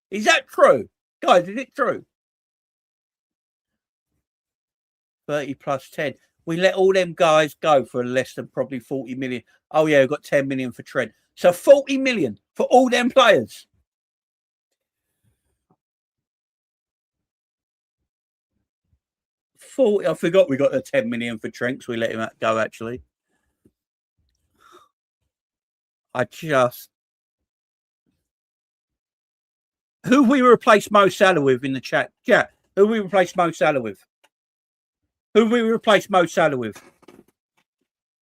[SPEAKER 2] Is that true? Guys, is it true? 30 plus 10. We let all them guys go for less than probably 40 million. Oh, yeah, we've got 10 million for Trent. So 40 million for all them players. 40. I forgot we got the 10 million for Trent, so we let him go, actually. I just... Who we replaced Mo Salah with in the chat? Yeah, who we replaced Mo Salah with? Who we replaced Mo Salah with?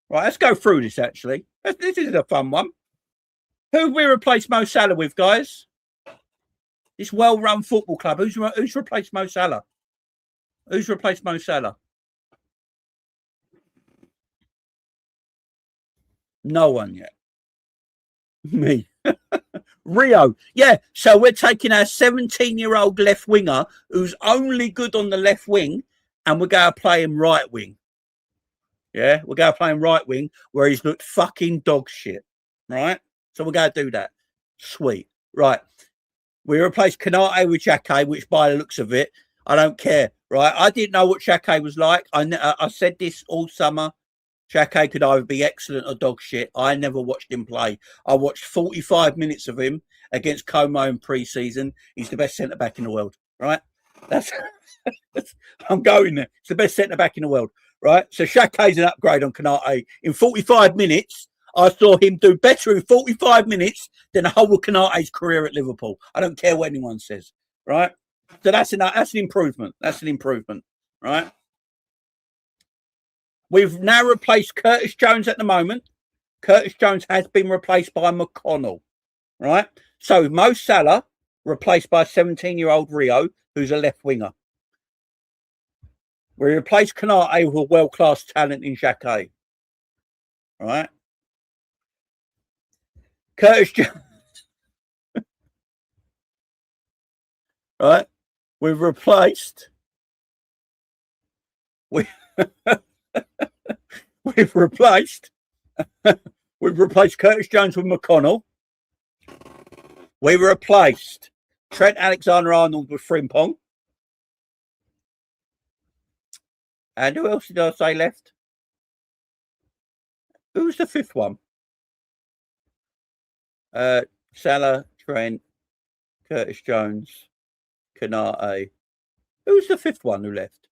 [SPEAKER 2] Right, let's go through this, actually. This is a fun one. Who we replaced Mo Salah with, guys? This well-run football club. Who's replaced Mo Salah? Who's replaced Mo Salah? No one yet. Me. Rio. Yeah, so we're taking our 17-year-old left winger who's only good on the left wing, and we're going to play him right wing. Yeah, we're going to play him right wing where he's looked fucking dog shit. Right? So we're going to do that. Sweet. Right. We replaced Kanate with Xhaka, which by the looks of it, I don't care. Right? I didn't know what Xhaka was like. I said this all summer. Xhaka could either be excellent or dog shit. I never watched him play. I watched 45 minutes of him against Como in pre-season. He's the best centre-back in the world, right? I'm going there. It's the best centre-back in the world, right? So Xhaka's an upgrade on Kanate. In 45 minutes, I saw him do better in 45 minutes than the whole of Kanate's career at Liverpool. I don't care what anyone says, right? So that's an improvement. That's an improvement, right? We've now replaced Curtis Jones at the moment. Curtis Jones has been replaced by McConnell, right? So Mo Salah replaced by 17-year-old Rio, who's a left winger. We replaced Kanate with a world-class talent in Xhaka, right? Curtis Jones, right? We've replaced... We've replaced Curtis Jones with McConnell. We replaced Trent Alexander-Arnold with Frimpong. And who else did I say left? Who's the fifth one? Salah, Trent, Curtis Jones, Kanate. Who's the fifth one who left?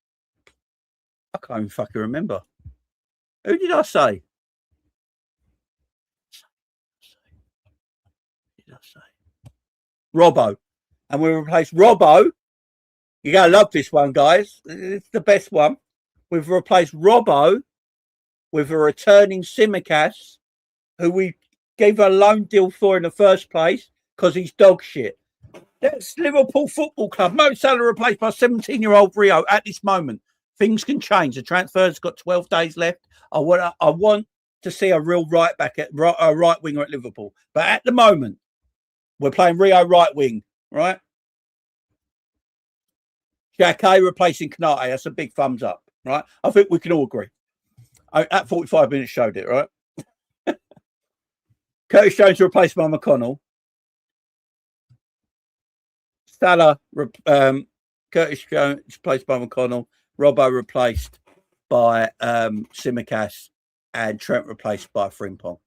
[SPEAKER 2] I can't even fucking remember. Who did I say? Robbo. And we replaced Robbo. You're going to love this one, guys. It's the best one. We've replaced Robbo with a returning Simicast, who we gave a loan deal for in the first place because he's dog shit. That's Liverpool Football Club. Mo Salah replaced by 17-year-old Rio at this moment. Things can change. The transfer's got 12 days left. I want to see a real right winger at Liverpool. But at the moment, we're playing Rio right wing, right? Xhaka replacing Kanate. That's a big thumbs up, right? I think we can all agree. At 45 minutes showed it, right? Curtis Jones replaced by McConnell. Salah, Curtis Jones replaced by McConnell. Robbo replaced by Simicast, and Trent replaced by Frimpong.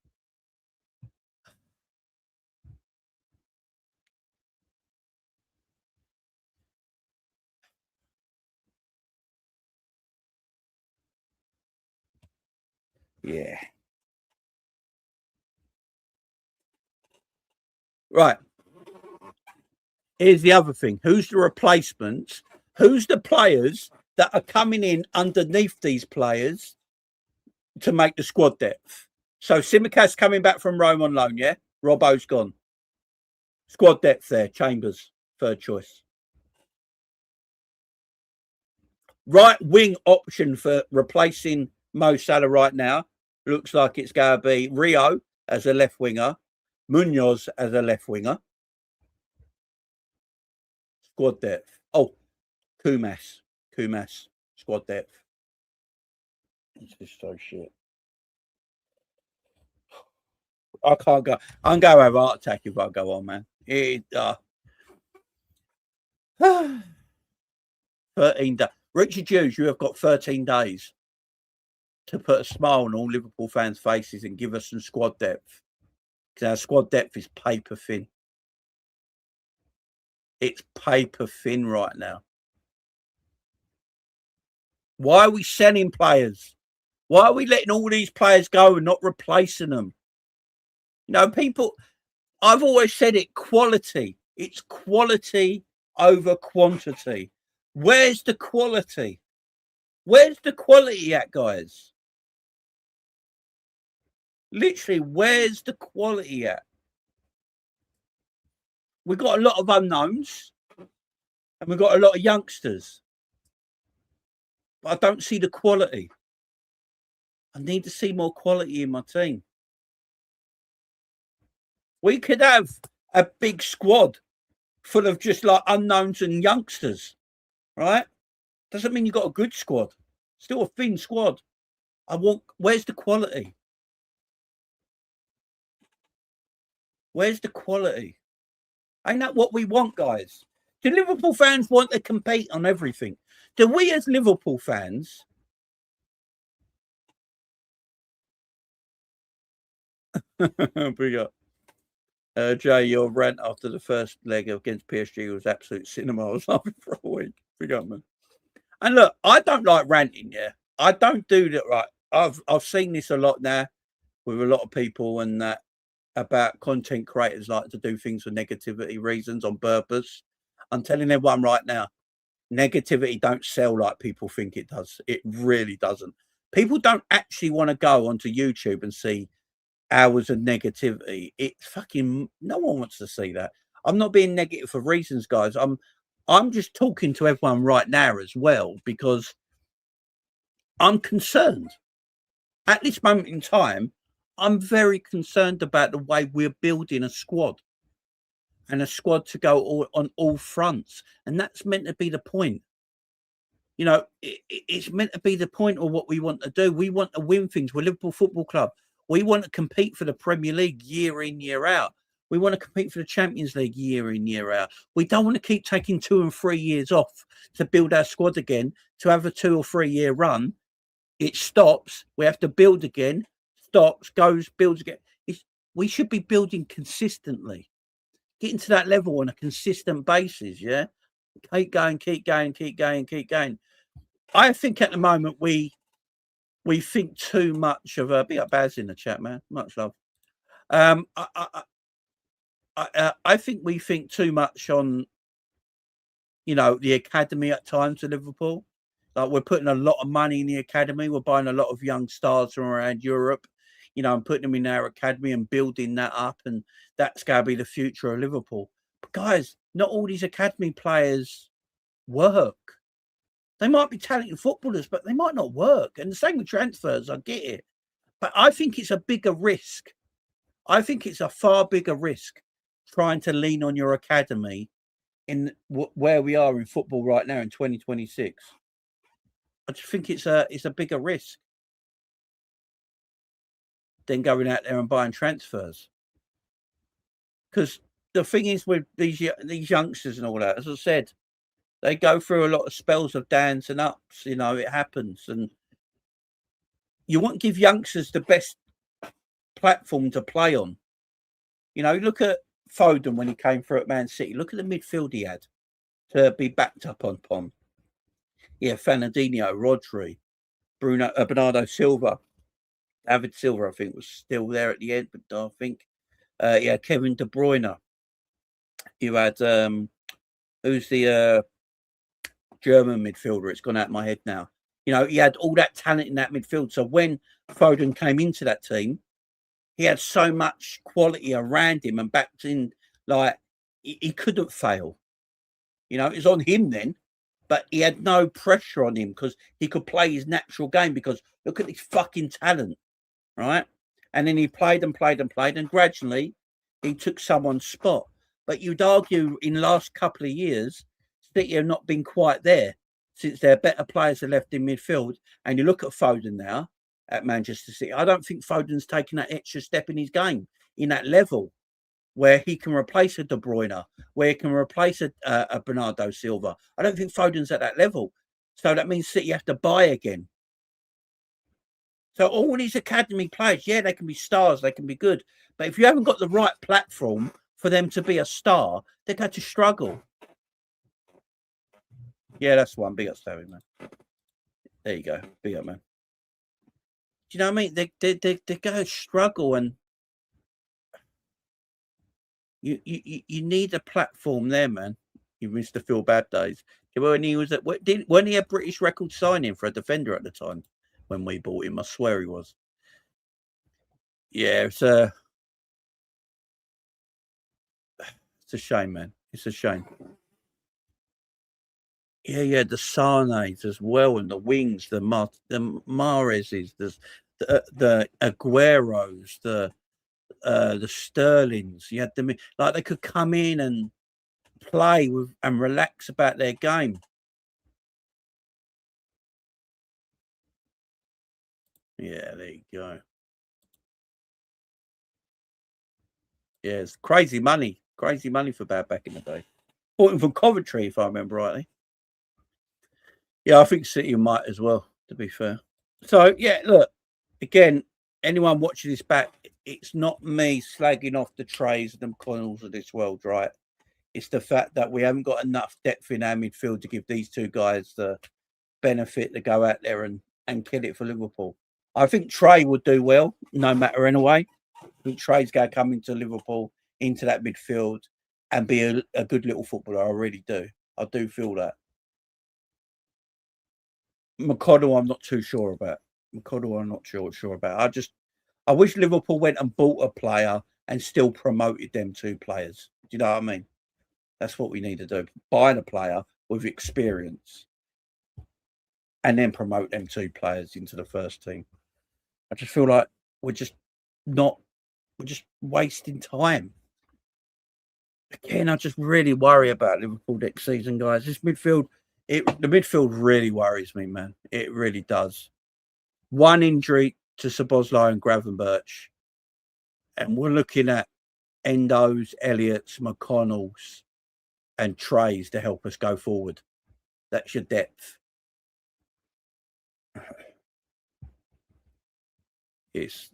[SPEAKER 2] Yeah. Right. Here's the other thing. Who's the replacements? Who's the players that are coming in underneath these players to make the squad depth? So Simicast coming back from Rome on loan, yeah? Robbo's gone. Squad depth there. Chambers, third choice. Right wing option for replacing Mo Salah right now looks like it's going to be Rio as a left winger, Munoz as a left winger. Squad depth. Oh, Kumas, squad depth. It's just so shit. I can't go. I'm going to have a heart attack if I go on, man. 13 days. Richard Hughes, you have got 13 days to put a smile on all Liverpool fans' faces and give us some squad depth. Because our squad depth is paper thin. It's paper thin right now. Why are we selling players? Why are we letting all these players go and not replacing them? You know, people, I've always said it, quality. It's quality over quantity. Where's the quality? Where's the quality at, guys? Literally, where's the quality at? We've got a lot of unknowns and we've got a lot of youngsters. But I don't see the quality. I need to see more quality in my team. We could have a big squad full of just like unknowns and youngsters, right? Doesn't mean you've got a good squad. Still a thin squad. Where's the quality? Where's the quality? Ain't that what we want, guys? Do Liverpool fans want to compete on everything? Do we as Liverpool fans... Bring up. Jay, your rant after the first leg against PSG was absolute cinema. I was laughing for a week. Big up, man. And look, I don't like ranting, yeah. I don't do that, right? I've seen this a lot now with a lot of people and that about content creators like to do things for negativity reasons on purpose. I'm telling everyone right now, negativity don't sell like people think it does. It really doesn't. People don't actually want to go onto YouTube and see hours of negativity. It's fucking, no one wants to see that. I'm not being negative for reasons, guys. I'm just talking to everyone right now as well because I'm concerned. At this moment in time, I'm very concerned about the way we're building a squad and a squad to go on all fronts. And that's meant to be the point. You know, it's meant to be the point of what we want to do. We want to win things. We're Liverpool Football Club. We want to compete for the Premier League year in, year out. We want to compete for the Champions League year in, year out. We don't want to keep taking 2 and 3 years off to build our squad again, to have a 2 or 3 year run. It stops. We have to build again. Stops, goes, builds again. We should be building consistently. Getting to that level on a consistent basis, yeah? Keep going, keep going, keep going, keep going. I think at the moment we think too much of a... Be up Baz in the chat, man. Much love. I think we think too much on, you know, the academy at times at Liverpool. Like we're putting a lot of money in the academy. We're buying a lot of young stars from around Europe, you know, and putting them in our academy and building that up. And that's going to be the future of Liverpool. But guys, not all these academy players work. They might be talented footballers, but they might not work. And the same with transfers. I get it. But I think it's a bigger risk. I think it's a far bigger risk trying to lean on your academy in where we are in football right now in 2026. I just think it's a bigger risk than going out there and buying transfers. Because the thing is with these youngsters and all that, as I said, they go through a lot of spells of downs and ups. You know, it happens. And you want to give youngsters the best platform to play on. You know, look at Foden when he came through at Man City. Look at the midfield he had to be backed up on. Yeah, Fernandinho, Rodri, Bernardo Silva, David Silva, I think, was still there at the end, but I think, Kevin De Bruyne. You had, who's the German midfielder? It's gone out of my head now. You know, he had all that talent in that midfield. So when Foden came into that team, he had so much quality around him and backed in, like, he couldn't fail. You know, it was on him then. But he had no pressure on him because he could play his natural game because look at this fucking talent, right? And then he played and played and played and gradually he took someone's spot. But you'd argue in the last couple of years, City have not been quite there since their better players are left in midfield. And you look at Foden now at Manchester City. I don't think Foden's taken that extra step in his game in that level where he can replace a De Bruyne, where he can replace a Bernardo Silva. I don't think Foden's at that level. So that means City have to buy again. So all these academy players, yeah, they can be stars, they can be good. But if you haven't got the right platform for them to be a star, they're going to struggle. Yeah, that's one. Big up, Sterling, man. There you go. Big up, man. Do you know what I mean? They're going to struggle, and you need a platform there, man. You missed the Phil Bad days. When he was when he a British record signing for a defender at the time when we bought him, I swear he was. Yeah, it's a shame, man. It's a shame. Yeah, the Sanes as well, and the wings, the Mahrezes, the Agueros, the Sterlings. You had them like they could come in and play with and relax about their game. Yeah, there you go. Yeah, it's crazy money for Bad back in the day. Bought him from Coventry, if I remember rightly. Yeah, I think City might as well, to be fair. So, yeah, look, again, anyone watching this back, it's not me slagging off the Trays and the McConnells of this world, right? It's the fact that we haven't got enough depth in our midfield to give these two guys the benefit to go out there and kill it for Liverpool. I think Trey would do well, no matter anyway. I think Trey's going to come into Liverpool, into that midfield, and be a good little footballer. I really do. I do feel that. McConnell, I'm not too sure about. I'm not sure about. I wish Liverpool went and bought a player and still promoted them two players. Do you know what I mean? That's what we need to do. Buy a player with experience and then promote them two players into the first team. I just feel like we're just wasting time. Again, I just really worry about Liverpool next season, guys. This midfield, the midfield really worries me, man. It really does. One injury to Szoboszlai and Gravenberch, and we're looking at Endos, Elliott's, McConnell's, and Trays to help us go forward. That's your depth. It's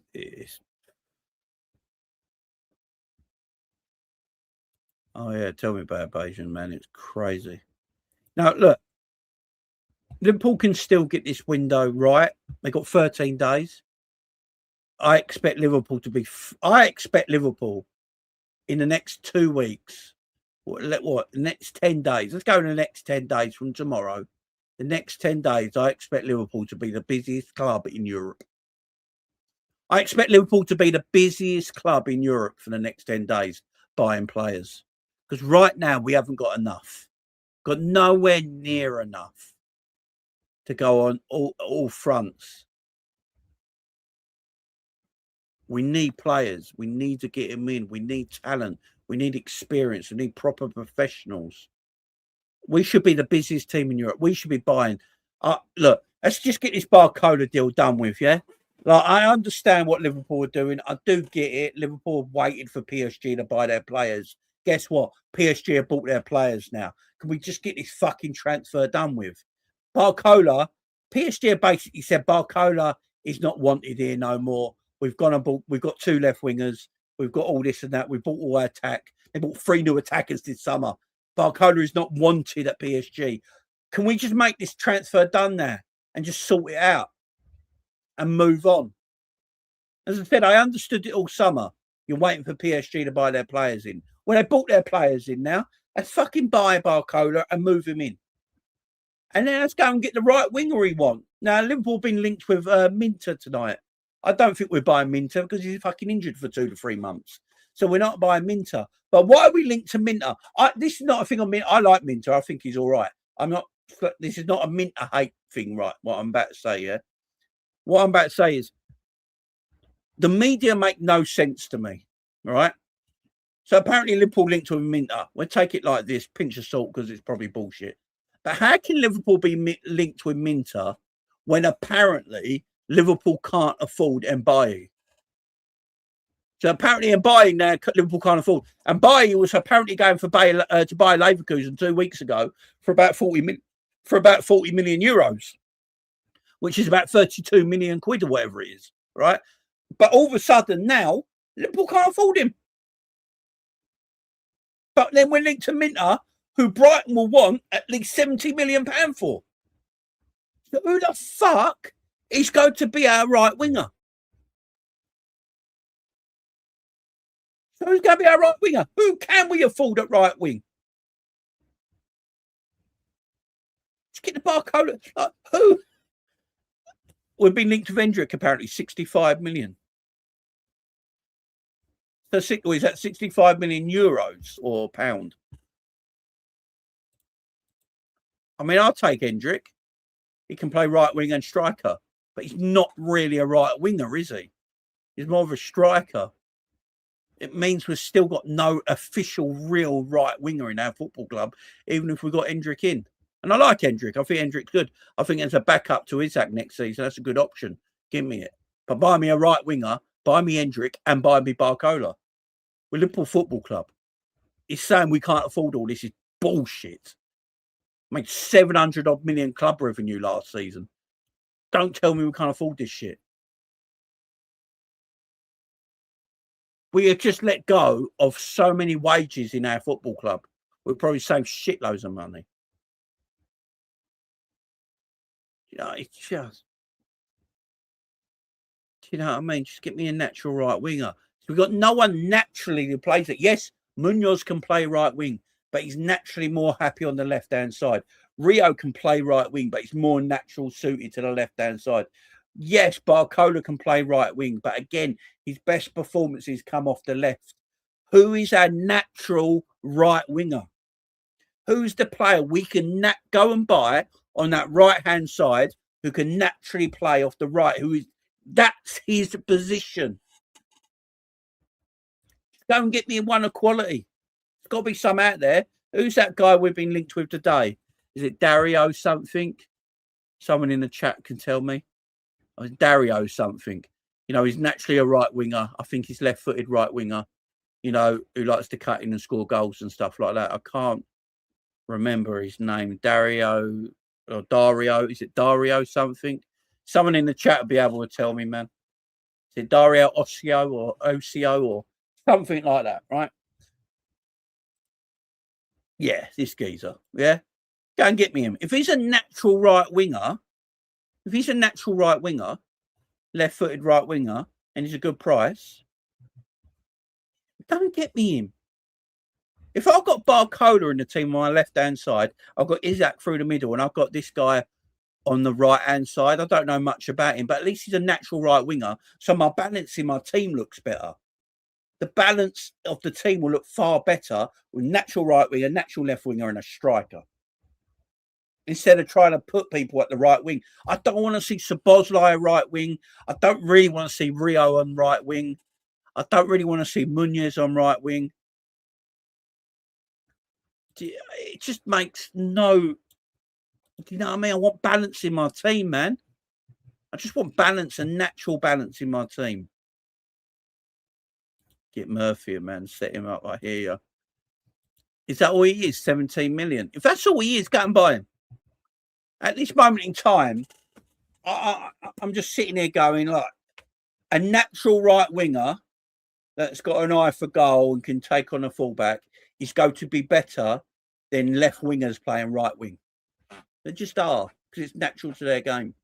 [SPEAKER 2] oh yeah, tell me about Bayesian, man. It's crazy. Now look, Liverpool can still get this window right. They got 13 days. I expect Liverpool in the next 2 weeks. What? Next 10 days. Let's go in the next 10 days from tomorrow. The next 10 days, I expect Liverpool to be the busiest club in Europe. I expect Liverpool to be the busiest club in Europe for the next 10 days buying players. Because right now we haven't got enough. Got nowhere near enough to go on all fronts. We need players. We need to get them in. We need talent. We need experience. We need proper professionals. We should be the busiest team in Europe. We should be buying. Look, let's just get this Barcola deal done with, yeah? Like, I understand what Liverpool are doing. I do get it. Liverpool waited for PSG to buy their players. Guess what? PSG have bought their players now. Can we just get this fucking transfer done with? Barcola, PSG basically said Barcola is not wanted here no more. We've gone and bought, we've got two left wingers. We've got all this and that. We've bought all our attack. They bought 3 new attackers this summer. Barcola is not wanted at PSG. Can we just make this transfer done now and just sort it out and move on? As I said, I understood it all summer. You're waiting for PSG to buy their players in. Well, they bought their players in now. Let's fucking buy Barcola and move him in. And then let's go and get the right winger we want. Now, Liverpool have been linked with Minter tonight. I don't think we're buying Minter because he's fucking injured for 2 to 3 months. So we're not buying Minter. But why are we linked to Minter? This is not a thing on Minter. I like Minter. I think he's all right. This is not a Minter hate thing, right? What I'm about to say, yeah? What I'm about to say is the media make no sense to me, right? So apparently Liverpool linked to a Minter. We'll take it like this, pinch of salt, because it's probably bullshit. But how can Liverpool be linked with Minter when apparently Liverpool can't afford Mbaye? So apparently Mbaye now Liverpool can't afford. And Mbaye was apparently going to buy Leverkusen 2 weeks ago for about 40 for about 40 million euros, which is about 32 million quid or whatever it is, right? But all of a sudden now, Liverpool can't afford him. But then we're linked to Minter, who Brighton will want at least £70 million for. So who the fuck is going to be our right winger? So who's going to be our right winger? Who can we afford at right wing? Let's get the Barcola. Who? We've been linked to Vendrick, apparently, 65 million. So is that 65 million euros or pound? I mean, I'll take Hendrick. He can play right wing and striker, but he's not really a right winger, is he? He's more of a striker. It means we've still got no official real right winger in our football club, even if we got Hendrick in. And I like Hendrick. I think Hendrick's good. I think as a backup to Isaac next season, that's a good option. Give me it. But buy me a right winger, buy me Hendrick, and buy me Barcola. We're Liverpool Football Club. He's saying we can't afford all this is bullshit. Made 700 odd million club revenue last season. Don't tell me we can't afford this shit. We have just let go of so many wages in our football club. We'll probably save shitloads of money. You know, it's just, you know what I mean? Just get me a natural right winger. So we've got no one naturally who plays it. Yes, Munoz can play right wing, but he's naturally more happy on the left-hand side. Rio can play right wing, but he's more natural suited to the left-hand side. Yes, Barcola can play right wing, but again, his best performances come off the left. Who is our natural right winger? Who's the player we can go and buy on that right-hand side who can naturally play off the right? That's his position. Go and get me one of quality. There's got to be some out there. Who's that guy we've been linked with today? Is it Dario something? Someone in the chat can tell me. Oh, it's Dario something. You know, he's naturally a right winger. I think he's left-footed right winger, you know, who likes to cut in and score goals and stuff like that. I can't remember his name. Dario or Dario. Is it Dario something? Someone in the chat will be able to tell me, man. Is it Dario Ocio or Ocio or something like that, right? Yeah, this geezer. Yeah. Go and get me him. If he's a natural right winger, left-footed right winger, and he's a good price, don't get me him. If I've got Barcola in the team on my left-hand side, I've got Isaac through the middle, and I've got this guy on the right-hand side. I don't know much about him, but at least he's a natural right winger, so my balance in my team looks better. The balance of the team will look far better with natural right winger, natural left winger, and a striker. Instead of trying to put people at the right wing. I don't want to see Szoboszlai right wing. I don't really want to see Rio on right wing. I don't really want to see Munoz on right wing. It just makes no... You know what I mean? I want balance in my team, man. I just want balance and natural balance in my team. Get Murphy, man. Set him up. I hear you. Is that all he is? 17 million. If that's all he is, go and buy him. At this moment in time, I'm just sitting here going, like, a natural right winger that's got an eye for goal and can take on a fullback is going to be better than left wingers playing right wing. They just are, because it's natural to their game.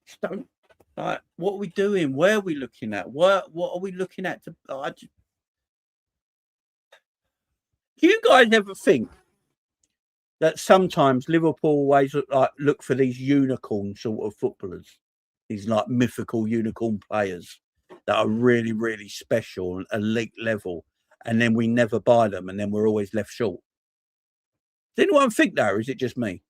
[SPEAKER 2] Just don't, like, what are we doing? Where are we looking at? What are we looking at? Do you guys ever think that sometimes Liverpool always look for these unicorn sort of footballers, these like mythical unicorn players that are really, really special and elite level, and then we never buy them, and then we're always left short? Does anyone think that, or is it just me?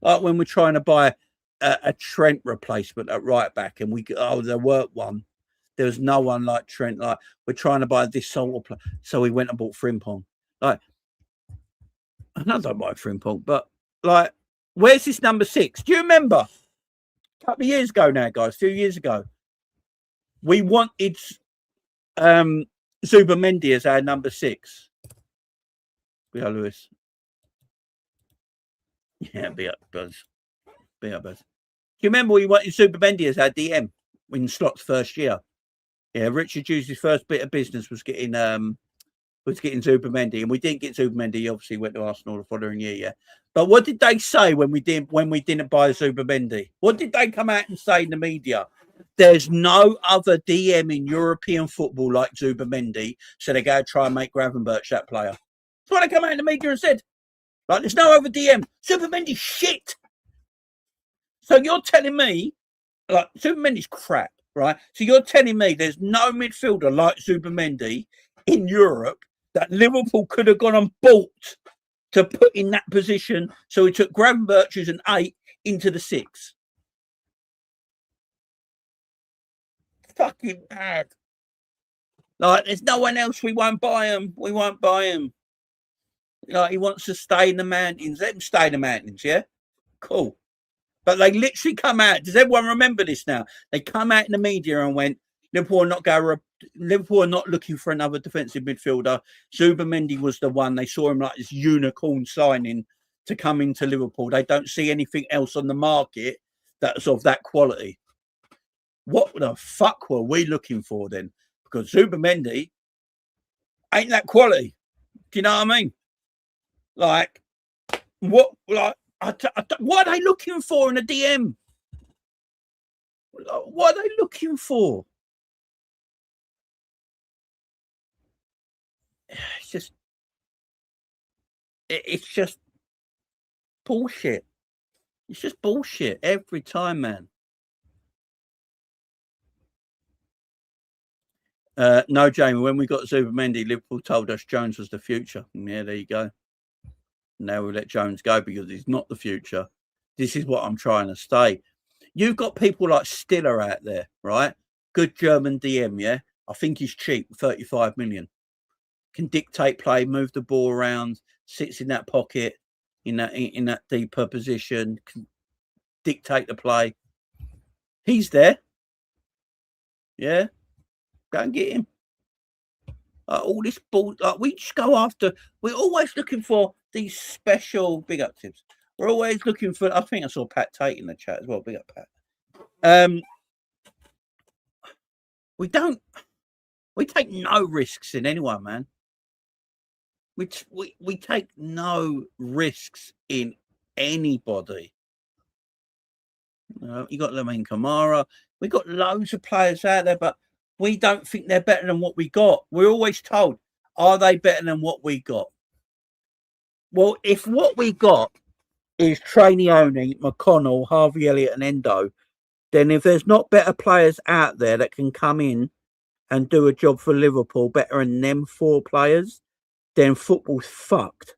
[SPEAKER 2] Like when we're trying to buy a Trent replacement at right back, and there weren't one. There was no one like Trent. Like, we're trying to buy this sort of player, so we went and bought Frimpong. Like, and I don't buy Frimpong, but like, where's this number 6? Do you remember? A couple of years ago now, guys, a few years ago, we wanted Zubimendi as our number 6. Be up, Lewis. Yeah, be up, Buzz. Be up, Buzz. Do you remember we wanted Zubimendi as our DM in Slot's first year? Yeah, Richard Hughes' first bit of business was getting Zubimendi, and we didn't get Zubimendi. He obviously went to Arsenal the following year, yeah. But what did they say when we didn't buy Zubimendi? What did they come out and say in the media? There's no other DM in European football like Zubimendi, so they go to try and make Gravenberch that player. That's what they come out in the media and said. Like, there's no other DM. Zubimendi's shit. So you're telling me, like, Zubimendi's crap, right? So you're telling me there's no midfielder like Zubimendi in Europe that Liverpool could have gone and bought to put in that position, so he took Gravenberch as an 8 into the 6. Fucking bad. Like, there's no one else. We won't buy him. We won't buy him. Like, he wants to stay in the mountains. Let him stay in the mountains, yeah? Cool. But they literally come out. Does everyone remember this now? They come out in the media and went, Liverpool are not looking for another defensive midfielder. Zubimendi was the one. They saw him like this unicorn signing to come into Liverpool. They don't see anything else on the market that's of that quality. What the fuck were we looking for then? Because Zubimendi ain't that quality. Do you know what I mean? Like, what? Like, what are they looking for in a DM? What are they looking for? It's just bullshit. It's just bullshit every time, man. No, Jamie, when we got Zubimendi, Liverpool told us Jones was the future. Yeah, there you go. Now we let Jones go because he's not the future. This is what I'm trying to say. You've got people like Stiller out there, right? Good German DM, yeah? I think he's cheap, 35 million. Can dictate play, move the ball around, sits in that pocket, in that deeper position, can dictate the play. He's there. Yeah? Go and get him. All this ball, we just go after. We're always looking for these special big up tips. We're always looking for. I think I saw Pat Tate in the chat as well. Big up, Pat. We take no risks in anyone, man. We take no risks in anybody. You got Lamine Kamara. We got loads of players out there, but we don't think they're better than what we got. We're always told, are they better than what we got? Well, if what we got is Trainioni, McConnell, Harvey Elliott and Endo, then if there's not better players out there that can come in and do a job for Liverpool better than them 4 players, then football's fucked.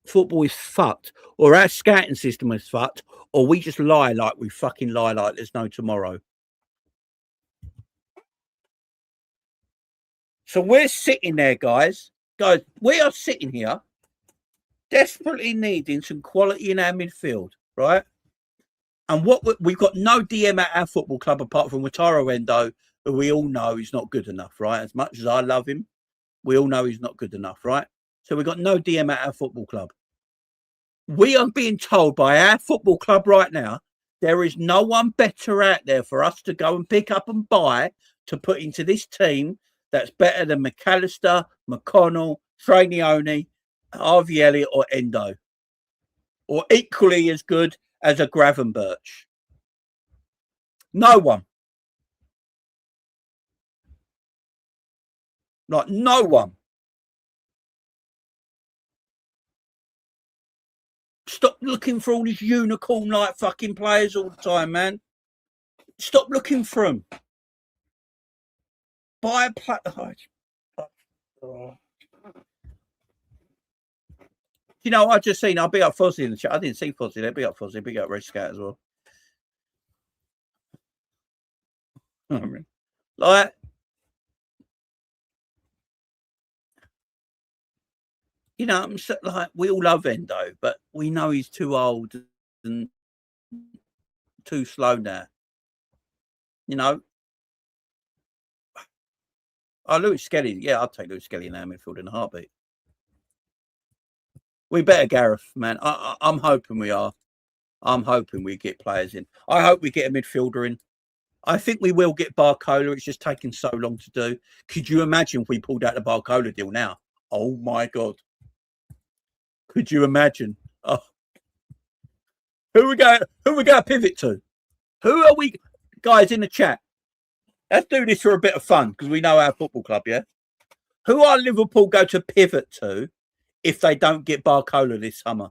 [SPEAKER 2] Football is fucked. Or our scouting system is fucked, or we just lie like we fucking lie like there's no tomorrow. So we're sitting there, guys. Guys, we are sitting here desperately needing some quality in our midfield, right? And we've got no DM at our football club apart from Wataru Endo, who we all know is not good enough, right? As much as I love him, we all know he's not good enough, right? So we've got no DM at our football club. We are being told by our football club right now, there is no one better out there for us to go and pick up and buy to put into this team that's better than McAllister, McConnell, Trainioni, Harvey Elliott or Endo. Or equally as good as a Gravenberch. No one. Like, no one. Stop looking for all these unicorn-like fucking players all the time, man. Stop looking for them. Buy a player. You know, I just seen. I'll be up Fozzie in the chat. I didn't see Fozzie there. Big up Fozzie. Big up Red Scout as well. Like, you know, I'm so, like, we all love Endo, but we know he's too old and too slow now. You know, Oh, Lewis Skelly. Yeah, I'll take Lewis Skelly in our midfield in a heartbeat. We better, Gareth, man. I'm hoping we are. I'm hoping we get players in. I hope we get a midfielder in. I think we will get Barcola. It's just taking so long to do. Could you imagine if we pulled out the Barcola deal now? Oh my God. Could you imagine? Oh. Who we going to pivot to? Who are we, guys in the chat? Let's do this for a bit of fun because we know our football club, yeah? Who are Liverpool go to pivot to if they don't get Barcola this summer?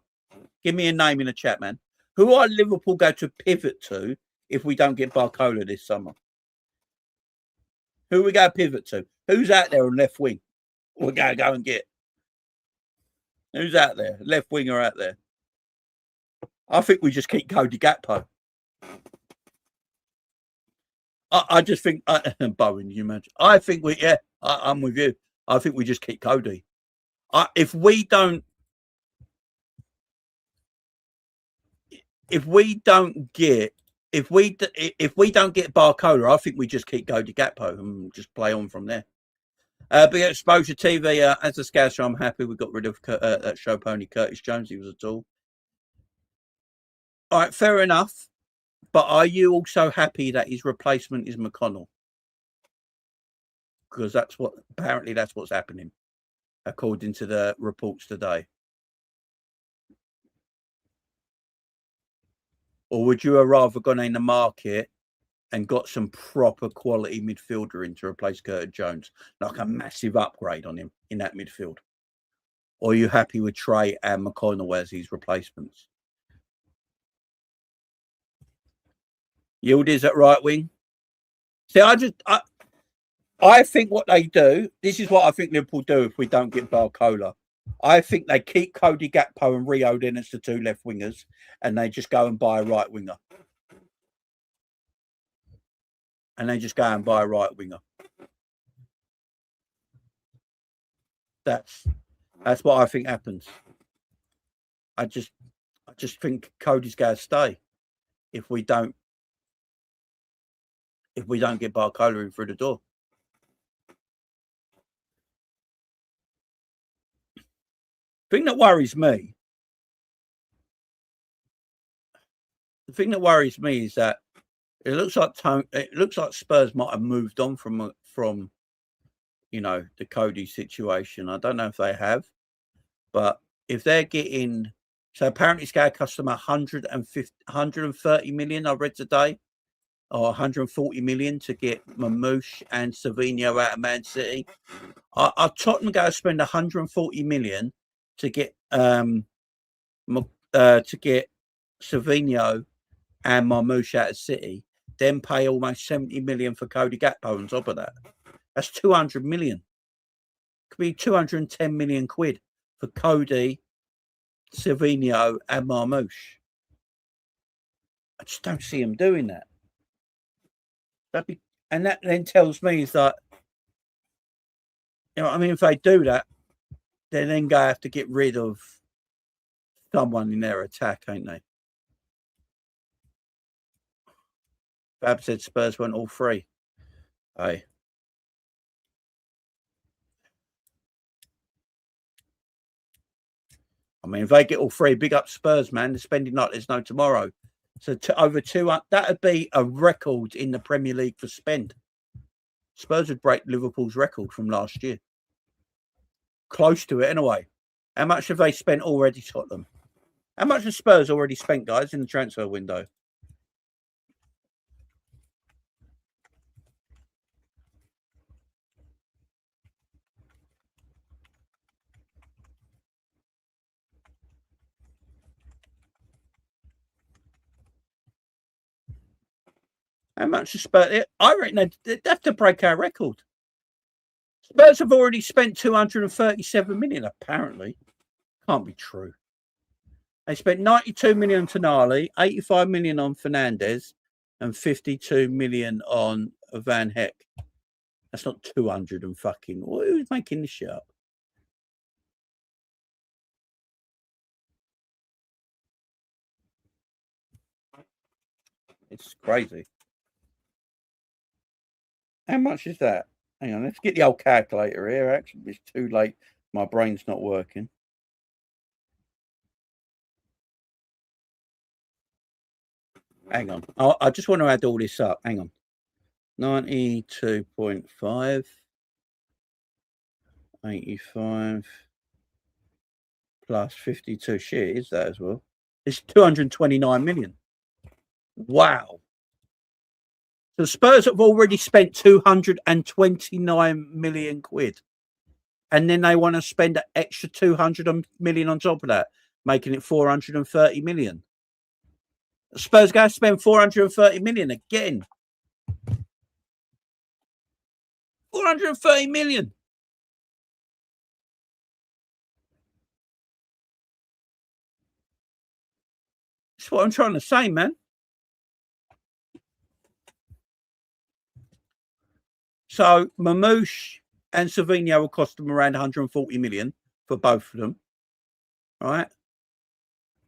[SPEAKER 2] Give me a name in the chat, man. Who are Liverpool go to pivot to if we don't get Barcola this summer? Who we go pivot to? Who's out there on left wing? We're going to go and get. Who's out there? Left winger out there. I think we just keep Cody Gakpo. I just think, Bowen, you imagine? I think I'm with you. I think we just keep Cody. If we don't get Barcola, I think we just keep Cody Gakpo and just play on from there. But yeah, Exposure TV, as a scouser, I'm happy we got rid of that show pony Curtis Jones. He was a tool. All right, fair enough. But are you also happy that his replacement is McConnell? Because that's what's happening, according to the reports today. Or would you have rather gone in the market and got some proper quality midfielder in to replace Curtis Jones, like a massive upgrade on him in that midfield? Or are you happy with Trey and McConnell as his replacements? Yildiz at right wing. See, I think what they do, this is what I think Liverpool do if we don't get Barcola. I think they keep Cody Gakpo and Rio in as the two left wingers, and they just go and buy a right winger. That's what I think happens. I just think Cody's going to stay if we don't get Barcola in through the door. The thing that worries me is that it looks like Spurs might have moved on from the Cody situation. I don't know if they have, but if they're getting, so apparently it's going to cost them 130 million. I read today, or 140 million to get Mamouche and Savinho out of Man City. Are Tottenham going to spend 140 million to get Savinho and Mamouche out of City, then pay almost 70 million for Cody Gakpo on top of that? That's 200 million. Could be 210 million quid for Cody, Savinho, and Mamouche. I just don't see him doing that. And that then tells me is that, if they do that, they're then going to have to get rid of someone in their attack, ain't they? Fab said Spurs went all three. Hey. If they get all three, big up Spurs, man. They're spending like there's no tomorrow. So over 200, that would be a record in the Premier League for spend. Spurs would break Liverpool's record from last year. Close to it, anyway. How much have they spent already, Tottenham? How much has Spurs already spent, guys, in the transfer window? How much has Spurs? I reckon they'd have to break our record. Spurs have already spent 237 million, apparently. Can't be true. They spent 92 million on Tonali, 85 million on Fernandez, and 52 million on Van Heck. That's not 200 and fucking. Who's making this shit up? It's crazy. How much is that? Hang on, let's get the old calculator here. Actually, it's too late. My brain's not working. Hang on. I just want to add all this up. Hang on. 92.5, 85 plus 52. Shit, is that as well? It's 229 million. Wow. So Spurs have already spent 229 million quid. And then they want to spend an extra 200 million on top of that, making it 430 million. Spurs going to spend 430 million again. 430 million. That's what I'm trying to say, man. So Mamouche and Savinho will cost them around 140 million for both of them, right?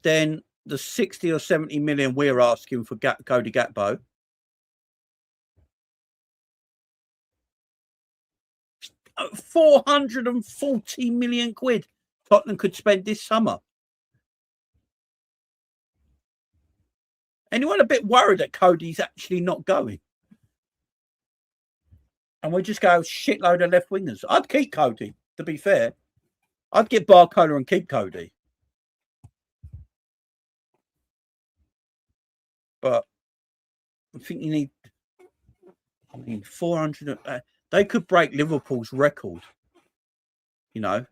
[SPEAKER 2] Then the 60 or 70 million we're asking for Cody Gakpo. £440 million quid Tottenham could spend this summer. Anyone a bit worried that Cody's actually not going? And we just go shitload of left wingers. I'd keep Cody, to be fair. I'd get Barcola and keep Cody. But I think you need, 400. They could break Liverpool's record, you know.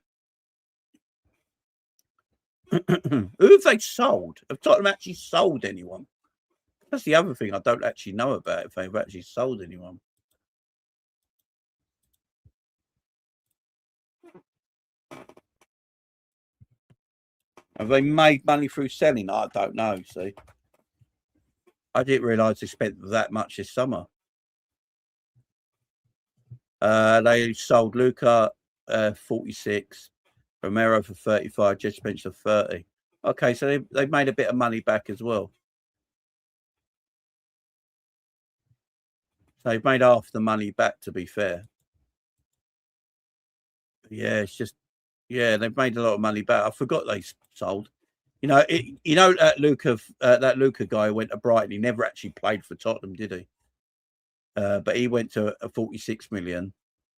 [SPEAKER 2] Who have they sold? Have Tottenham actually sold anyone? That's the other thing I don't actually know about, if they've actually sold anyone. Have they made money through selling? I don't know. See, I didn't realise they spent that much this summer. They sold Luca 46, Romero for 35, Jed Spencer 30. Okay, so they've made a bit of money back as well. So they've made half the money back, to be fair. Yeah, it's just, yeah, they've made a lot of money back. I forgot they sold. You know, that Luca guy went to Brighton. He never actually played for Tottenham, did he? But he went to a 46 million.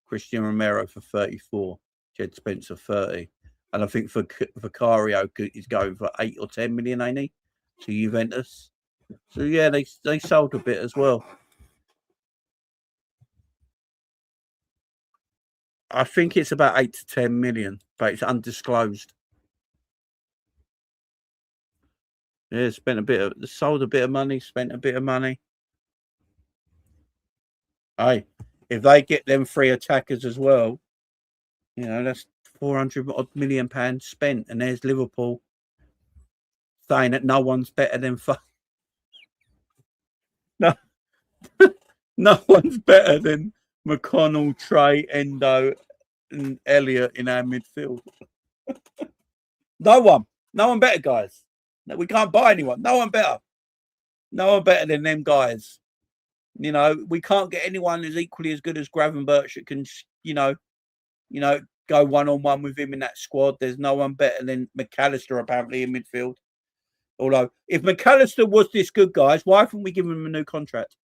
[SPEAKER 2] Christian Romero for 34. Jed Spencer 30. And I think for Vicario is going for 8 or 10 million, ain't he? To Juventus. So yeah, they sold a bit as well. I think it's about 8 to 10 million, but it's undisclosed. Yeah, sold a bit of money, spent a bit of money. Hey, if they get them 3 attackers as well, you know, that's 400 odd million pounds spent, and there's Liverpool saying that no one's better than no, no one's better than McConnell, Trey, Endo, and Elliott in our midfield. No one better, guys. We can't buy anyone. No one better than them guys. You know, we can't get anyone who's equally as good as Gravenberch that can, you know, go 1-on-1 with him in that squad. There's no one better than McAllister apparently in midfield. Although, if McAllister was this good, guys, why haven't we given him a new contract?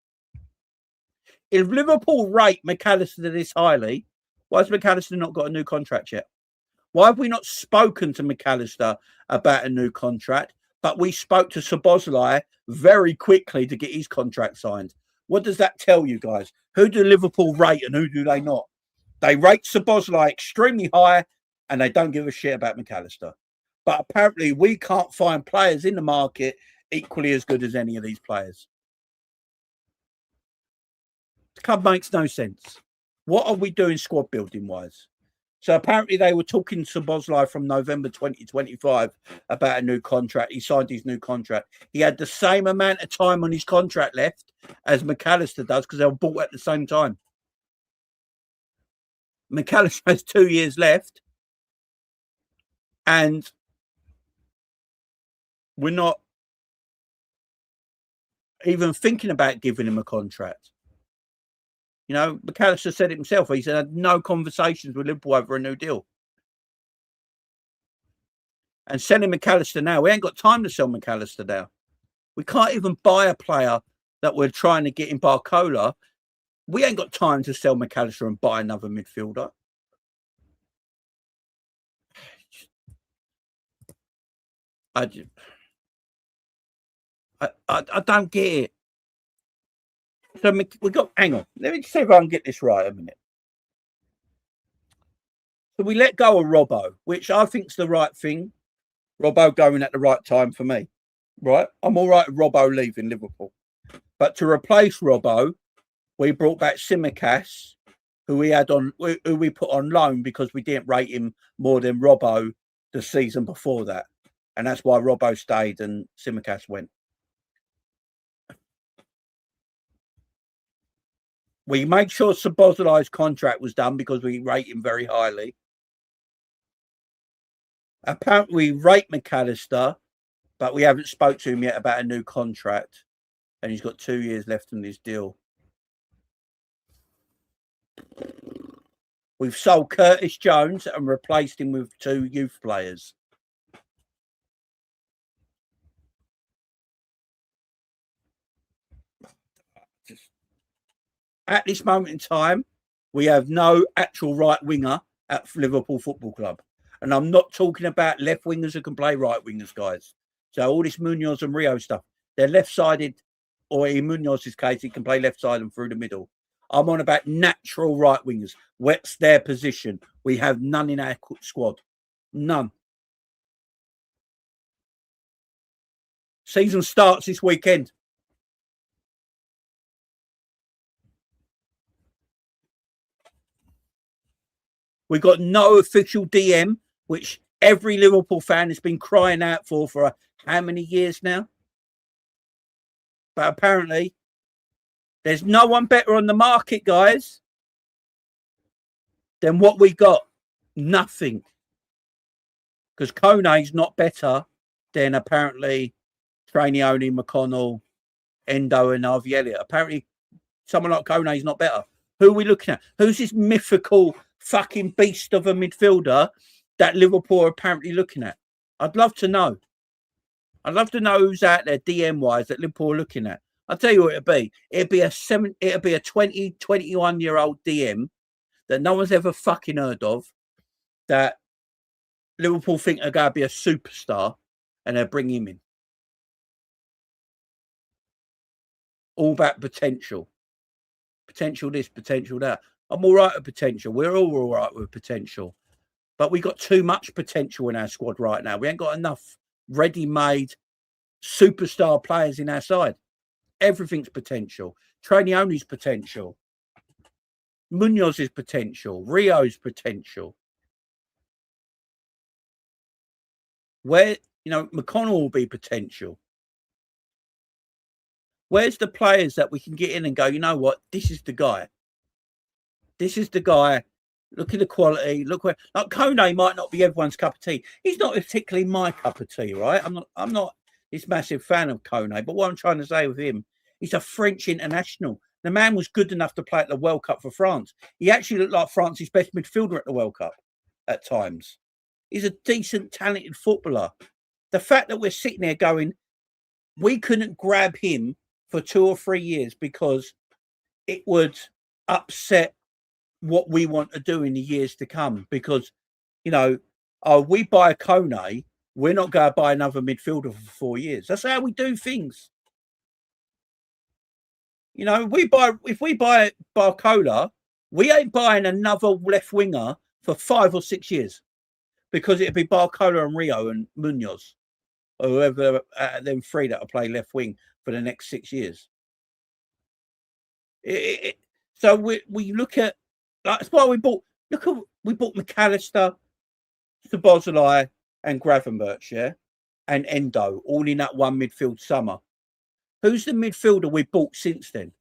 [SPEAKER 2] If Liverpool rate McAllister this highly, why has McAllister not got a new contract yet? Why have we not spoken to McAllister about a new contract? But we spoke to Szoboszlai very quickly to get his contract signed. What does that tell you, guys? Who do Liverpool rate and who do they not? They rate Szoboszlai extremely high and they don't give a shit about McAllister. But apparently we can't find players in the market equally as good as any of these players. The club makes no sense. What are we doing squad building wise? So apparently they were talking to Szoboszlai from November 2025 about a new contract. He signed his new contract. He had the same amount of time on his contract left as McAllister does because they were bought at the same time. McAllister has 2 years left and we're not even thinking about giving him a contract. You know, McAllister said it himself. He said had no conversations with Liverpool over a new deal. And selling McAllister now, we ain't got time to sell McAllister now. We can't even buy a player that we're trying to get in Barcola. We ain't got time to sell McAllister and buy another midfielder. I don't get it. So we got. Hang on. Let me see if I can get this right a minute. So we let go of Robbo, which I think's the right thing. Robbo going at the right time for me. Right? I'm all right with Robbo leaving Liverpool. But to replace Robbo, we brought back Tsimikas, who we put on loan because we didn't rate him more than Robbo the season before that. And that's why Robbo stayed and Tsimikas went. We made sure Szoboszlai's contract was done because we rate him very highly. Apparently, we rate McAllister, but we haven't spoke to him yet about a new contract. And he's got 2 years left on his deal. We've sold Curtis Jones and replaced him with 2 youth players. At this moment in time, we have no actual right winger at Liverpool Football Club. And I'm not talking about left wingers who can play right wingers, guys. So all this Munoz and Rio stuff, they're left-sided, or in Munoz's case, he can play left side and through the middle. I'm on about natural right wingers. What's their position? We have none in our squad. None. Season starts this weekend. We got no official DM, which every Liverpool fan has been crying out for how many years now? But apparently, there's no one better on the market, guys, than what we got. Nothing. Because Kone's not better than apparently Trainioni, McConnell, Endo, and Harvey Elliott. Apparently, someone like Kone's not better. Who are we looking at? Who's this mythical fucking beast of a midfielder that Liverpool are apparently looking at? I'd love to know. I'd love to know who's out there DM wise that Liverpool are looking at. I'll tell you what it'd be. It'd be a 20, 21-year-old DM that no one's ever fucking heard of, that Liverpool think are going to be a superstar, and they'll bring him in. All about potential. Potential this, potential that. I'm all right with potential. We're all right with potential. But we got too much potential in our squad right now. We ain't got enough ready-made superstar players in our side. Everything's potential. Trainioni's potential. Munoz's potential. Rio's potential. Where, McConnell will be potential. Where's the players that we can get in and go, you know what, this is the guy. This is the guy. Look at the quality. Look where, like, Kone might not be everyone's cup of tea. He's not particularly my cup of tea, right? I'm not this massive fan of Kone, but what I'm trying to say with him, he's a French international. The man was good enough to play at the World Cup for France. He actually looked like France's best midfielder at the World Cup at times. He's a decent, talented footballer. The fact that we're sitting there going, we couldn't grab him for 2 or 3 years because it would upset what we want to do in the years to come. Because, we buy a Kone, we're not going to buy another midfielder for 4 years. That's how we do things. If we buy Barcola, we ain't buying another left winger for 5 or 6 years, because it'd be Barcola and Rio and Munoz, or whoever them 3 that will play left wing for the next 6 years. So we look at, that's why we bought McAllister, Szoboszlai, and Gravenberch, yeah, and Endo, all in that one midfield summer. Who's the midfielder we bought since then?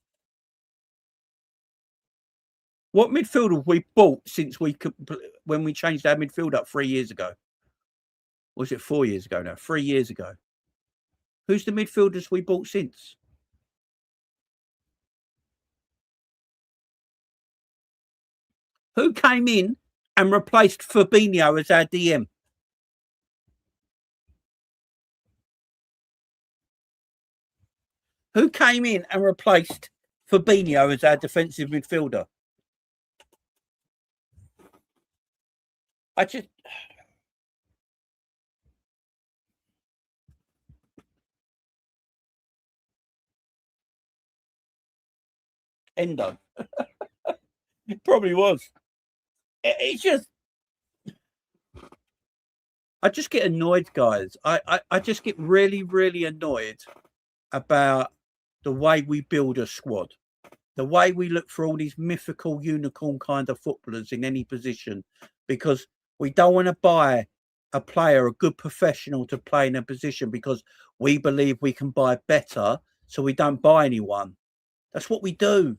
[SPEAKER 2] What midfielder have we bought since when we changed our midfield up 3 years ago? Or was it 4 years ago now? 3 years ago. Who's the midfielders we bought since? Who came in and replaced Fabinho as our DM? Who came in and replaced Fabinho as our defensive midfielder? I just... Endo. It probably was. It's just... I just get annoyed, guys. I just get really, really annoyed about the way we build a squad. The way we look for all these mythical unicorn kind of footballers in any position, because we don't want to buy a player, a good professional to play in a position because we believe we can buy better, so we don't buy anyone. That's what we do.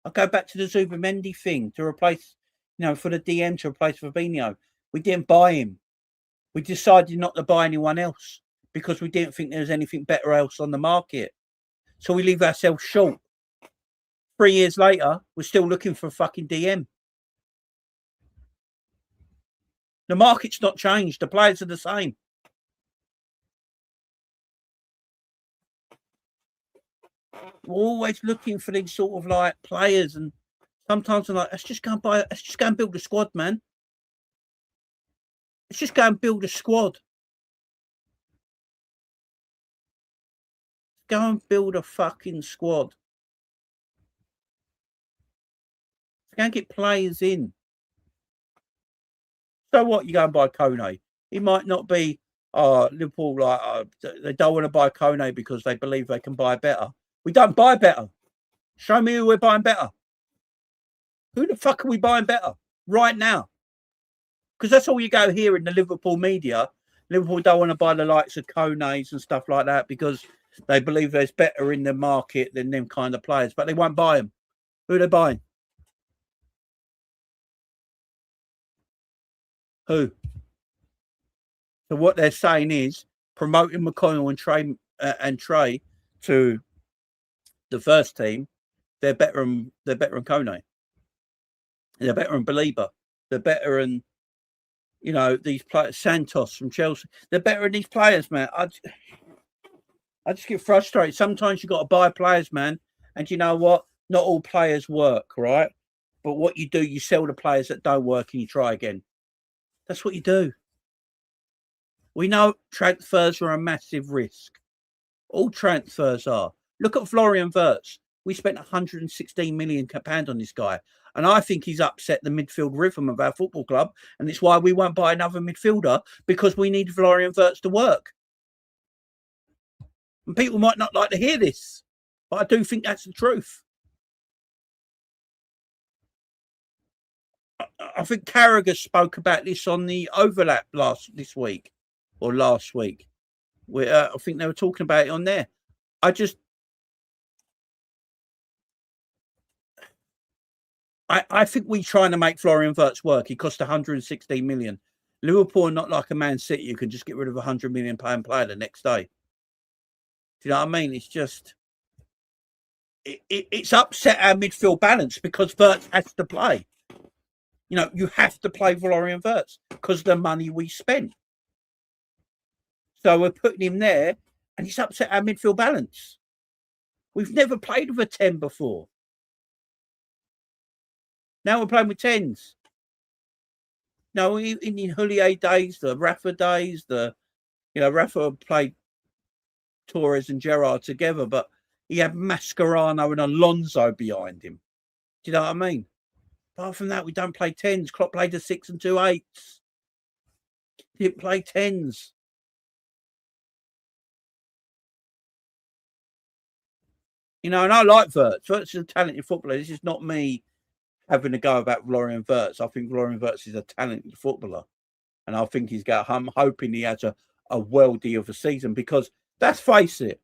[SPEAKER 2] I go back to the Zubimendi thing to replace, for the DM to replace Fabinho. We didn't buy him. We decided not to buy anyone else because we didn't think there was anything better else on the market. So we leave ourselves short. 3 years later, we're still looking for a fucking DM. The market's not changed. The players are the same. We're always looking for these sort of like players, and sometimes I'm like, let's just go and build a squad, man. Let's just go and build a squad. Go and build a fucking squad. Go and get players in. So what? You go and buy Kone. He might not be Liverpool, they don't want to buy Kone because they believe they can buy better. We don't buy better. Show me who we're buying better. Who the fuck are we buying better right now? Because that's all you go here in the Liverpool media. Liverpool don't want to buy the likes of Kones and stuff like that because they believe there's better in the market than them kind of players, but they won't buy them. Who are they buying? Who? So what they're saying is promoting McConnell and Trey to the first team. They're better than Kone. They're better than Belieber. They're better than these players. Santos from Chelsea. They're better than these players, man. I just get frustrated. Sometimes you got to buy players, man. And you know what? Not all players work, right? But what you do, you sell the players that don't work and you try again. That's what you do. We know transfers are a massive risk. All transfers are. Look at Florian Wirtz. We spent £116 million on this guy. And I think he's upset the midfield rhythm of our football club. And it's why we won't buy another midfielder, because we need Florian Wirtz to work. And people might not like to hear this, but I do think that's the truth. I think Carragher spoke about this on the overlap last week. I think they were talking about it on there. I think we're trying to make Florian Wirtz work. He cost 116 million. Liverpool are not like a Man City who can just get rid of £100 million player the next day. Do you know what I mean? It's just it's upset our midfield balance because Wirtz has to play. You have to play Florian Wirtz because of the money we spent. So we're putting him there, and it's upset our midfield balance. We've never played with a 10 before. Now we're playing with 10s. No, in the Houllier days, the Rafa days, Rafa played Torres and Gerrard together, but he had Mascherano and Alonso behind him. Do you know what I mean? Apart from that, we don't play 10s. Klopp played a 6 and 2 8s. He didn't play 10s. And I like Wirtz. Wirtz is a talented footballer. This is not me having a go about Florian Wirtz. I think Florian Wirtz is a talented footballer. And I think I'm hoping he has a worldie of a season, because let's face it,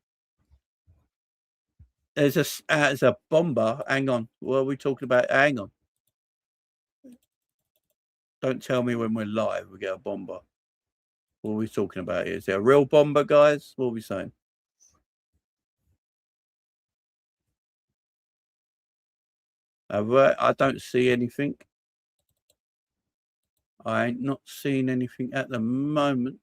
[SPEAKER 2] there's a bomber. Hang on. What are we talking about? Hang on. Don't tell me when we're live we get a bomber. What are we talking about here? Is there a real bomber, guys? What are we saying? I don't see anything. I ain't not seen anything at the moment.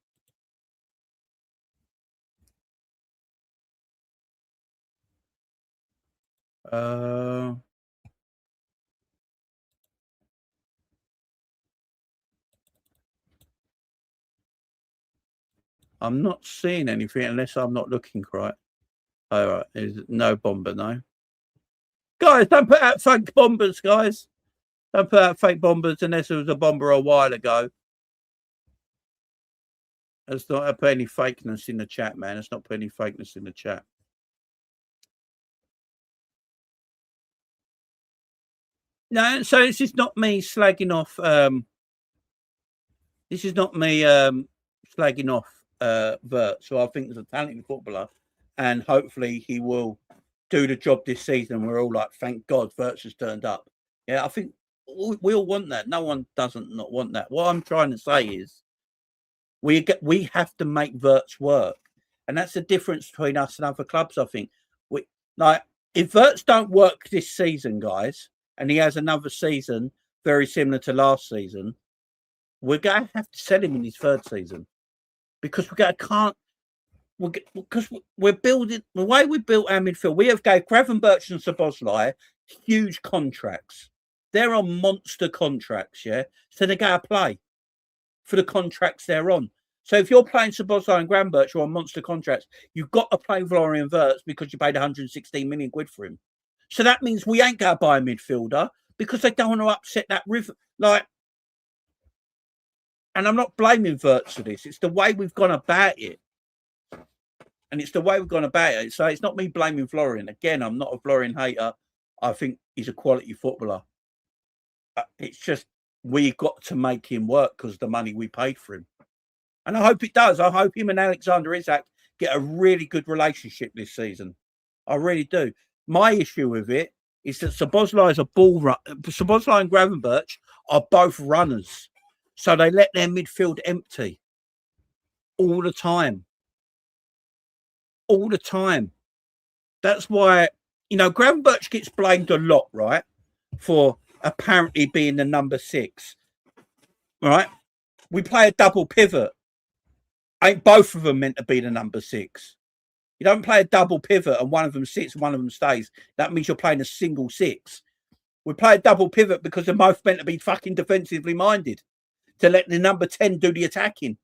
[SPEAKER 2] I'm not seeing anything unless I'm not looking right. All right, there's no bomber, no. Guys, don't put out fake bombers, guys. Don't put out fake bombers unless there was a bomber a while ago. Let's not put any fakeness in the chat, man. Let's not put any fakeness in the chat. No, so this is not me slagging off. This is not me slagging off Vert. So I think he's a talented footballer, and hopefully he will do the job this season. We're all like, thank God, Verts has turned up. Yeah, I think we all want that. No one doesn't not want that. What I'm trying to say is, we have to make Verts work, and that's the difference between us and other clubs. I think if Verts don't work this season, guys, and he has another season very similar to last season, we're going to have to sell him in his third season because because we're building the way we built our midfield. We have gave Gravenberch and Szoboszlai huge contracts. They're on monster contracts, yeah. So they're going to play for the contracts they're on. So if you're playing Szoboszlai and Gravenberch who are on monster contracts, you've got to play Florian Wirtz because you paid 116 million quid for him. So that means we ain't going to buy a midfielder because they don't want to upset that river. And I'm not blaming Wirtz for this. It's the way we've gone about it. And it's the way we've gone about it. So it's not me blaming Florian. Again, I'm not a Florian hater. I think he's a quality footballer. It's just we've got to make him work because of the money we paid for him. And I hope it does. I hope him and Alexander Isak get a really good relationship this season. I really do. My issue with it is that Szoboszlai is a ball run. Szoboszlai and Gravenberch are both runners. So they let their midfield empty all the time. All the time. That's why, Gravenberch gets blamed a lot, right? For apparently being the number 6. Right? We play a double pivot. Ain't both of them meant to be the number 6? You don't play a double pivot and one of them sits and one of them stays. That means you're playing a single 6. We play a double pivot because they're both meant to be fucking defensively minded to let the number 10 do the attacking.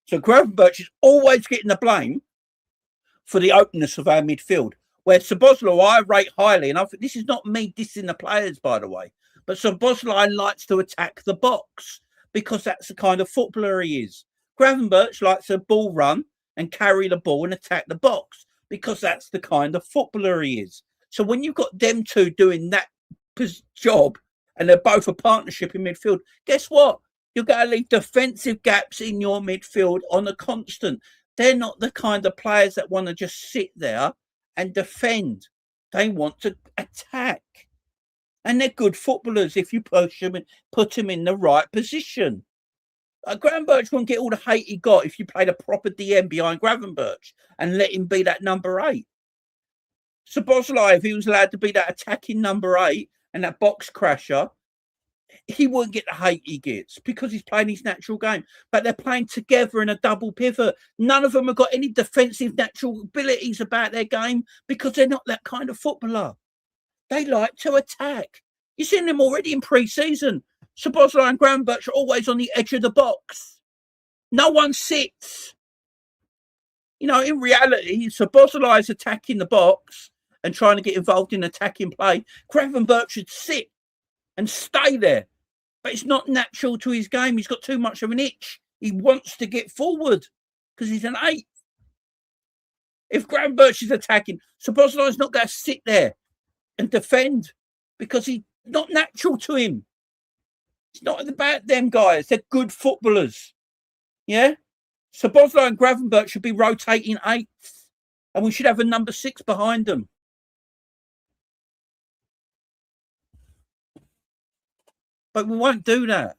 [SPEAKER 2] So Gravenberch is always getting the blame for the openness of our midfield. Where Szoboszlai, I rate highly, and I think this is not me dissing the players, by the way, but Szoboszlai likes to attack the box because that's the kind of footballer he is. Gravenberch likes a ball run and carry the ball and attack the box because that's the kind of footballer he is. So when you've got them two doing that job and they're both a partnership in midfield, guess what? You're going to leave defensive gaps in your midfield on a constant. They're not the kind of players that want to just sit there and defend. They want to attack. And they're good footballers if you push them and put them in the right position. Gravenberch won't get all the hate he got if you played a proper DM behind Gravenberch and let him be that number 8. Szoboszlai, if he was allowed to be that attacking number 8 and that box crasher, he wouldn't get the hate he gets because he's playing his natural game. But they're playing together in a double pivot. None of them have got any defensive natural abilities about their game because they're not that kind of footballer. They like to attack. You've seen them already in pre-season. Szoboszlai and Gravenberch are always on the edge of the box. No one sits. In reality, Szoboszlai is attacking the box and trying to get involved in attacking play. Gravenberch should sit and stay there. But it's not natural to his game. He's got too much of an itch. He wants to get forward because he's an 8. If Gravenberch is attacking, Szoboszlai is not going to sit there and defend because he's not natural to him. It's not about them guys. They're good footballers. Yeah? Szoboszlai and Gravenberch should be rotating 8th. And we should have a number 6 behind them. But we won't do that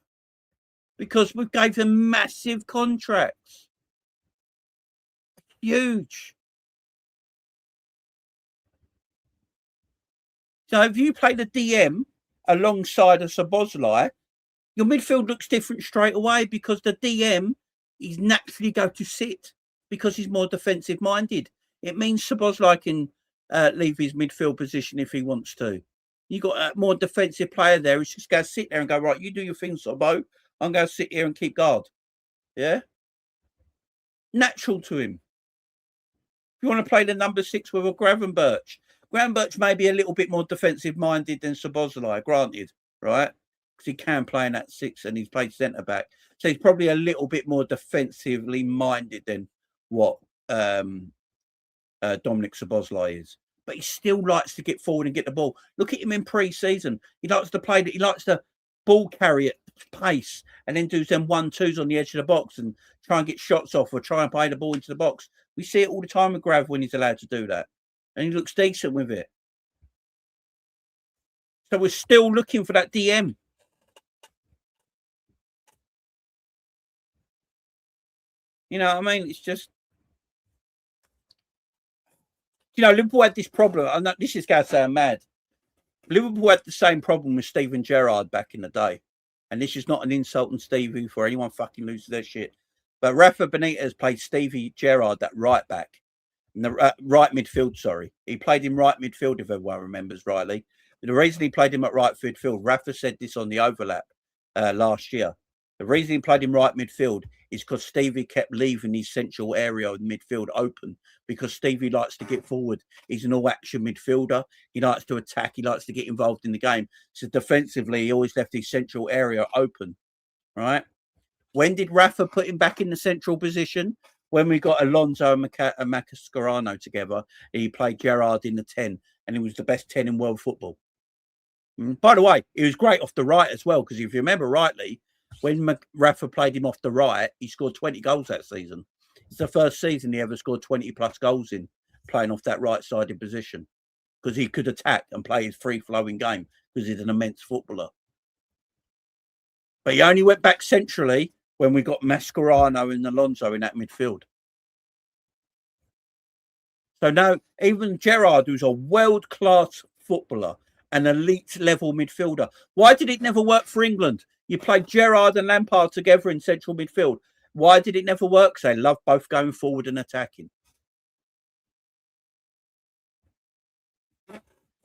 [SPEAKER 2] because we gave them massive contracts. Huge. So if you play the DM alongside a Szoboszlai, Your midfield looks different straight away because the DM is naturally go to sit because he's more defensive minded. It means Szoboszlai can leave his midfield position if he wants to. You got a more defensive player there who's just going to sit there and go, right, you do your thing, Sobo. I'm going to sit here and keep guard. Yeah? Natural to him. If you want to play the number 6 with a Gravenberch may be a little bit more defensive minded than Szoboszlai, granted, right? Because he can play in that 6 and he's played centre back. So he's probably a little bit more defensively minded than what Dominic Szoboszlai is. But he still likes to get forward and get the ball. Look at him in pre-season. He likes to play that. He likes to ball carry at pace and then do them 1-2s on the edge of the box and try and get shots off or try and play the ball into the box. We see it all the time with Grav when he's allowed to do that. And he looks decent with it. So we're still looking for that DM. You know what I mean? It's just, you know, Liverpool had this problem. I know this is going to sound mad. Liverpool had the same problem with Steven Gerrard back in the day. And this is not an insult on Stevie for anyone fucking loses their shit. But Rafa Benitez played Stevie Gerrard, that right back. In the right midfield, sorry. He played in right midfield, if everyone remembers rightly. But the reason he played him at right midfield, Rafa said this on the overlap last year. The reason he played in right midfield is because Stevie kept leaving his central area of midfield open because Stevie likes to get forward. He's an all-action midfielder. He likes to attack. He likes to get involved in the game. So defensively, he always left his central area open, right? When did Rafa put him back in the central position? When we got Alonso and Mascherano together, he played Gerrard in the 10, and he was the best 10 in world football. By the way, he was great off the right as well, because if you remember rightly, when Rafa played him off the right, he scored 20 goals that season. It's the first season he ever scored 20-plus goals in playing off that right-sided position because he could attack and play his free-flowing game because he's an immense footballer. But he only went back centrally when we got Mascherano and Alonso in that midfield. So now, even Gerrard, who's a world-class footballer, an elite-level midfielder, why did it never work for England? You played Gerrard and Lampard together in central midfield. Why did it never work? Because they love both going forward and attacking.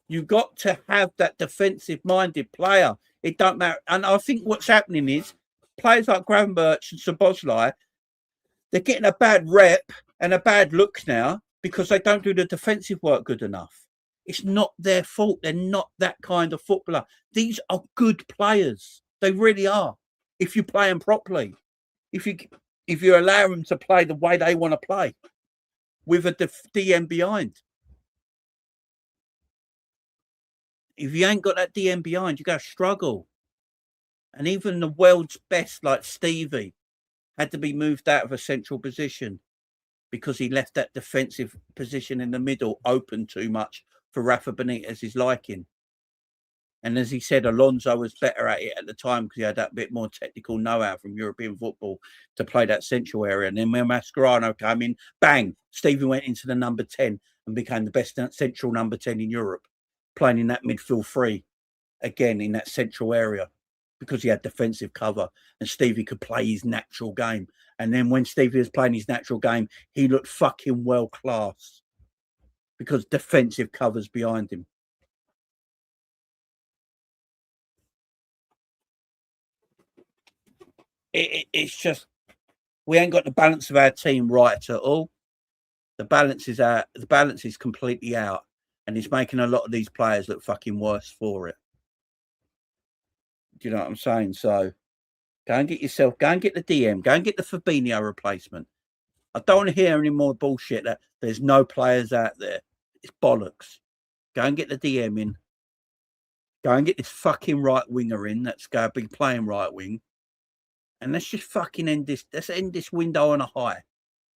[SPEAKER 2] You've got to have that defensive-minded player. It don't matter. And I think what's happening is players like Gravenberch and Szoboszlai, they're getting a bad rep and a bad look now because they don't do the defensive work good enough. It's not their fault. They're not that kind of footballer. These are good players. They really are. If you play them properly, if you allow them to play the way they want to play, with a DM behind. If you ain't got that DM behind, you're going to struggle. And even the world's best, like Stevie, had to be moved out of a central position because he left that defensive position in the middle open too much for Rafa Benitez's liking. And as he said, Alonso was better at it at the time because he had that bit more technical know-how from European football to play that central area. And then when Mascherano came in, bang, Stevie went into the number 10 and became the best central number 10 in Europe, playing in that midfield 3, again, in that central area because he had defensive cover and Stevie could play his natural game. And then when Stevie was playing his natural game, he looked fucking world-class because defensive covers behind him. It's just we ain't got the balance of our team right at all. The balance is out. The balance is completely out, and it's making a lot of these players look fucking worse for it. Do you know what I'm saying? So go and get yourself. Go and get the DM. Go and get the Fabinho replacement. I don't want to hear any more bullshit that there's no players out there. It's bollocks. Go and get the DM in. Go and get this fucking right winger in that's going to be playing right wing. And let's just fucking end this. Let's end this window on a high.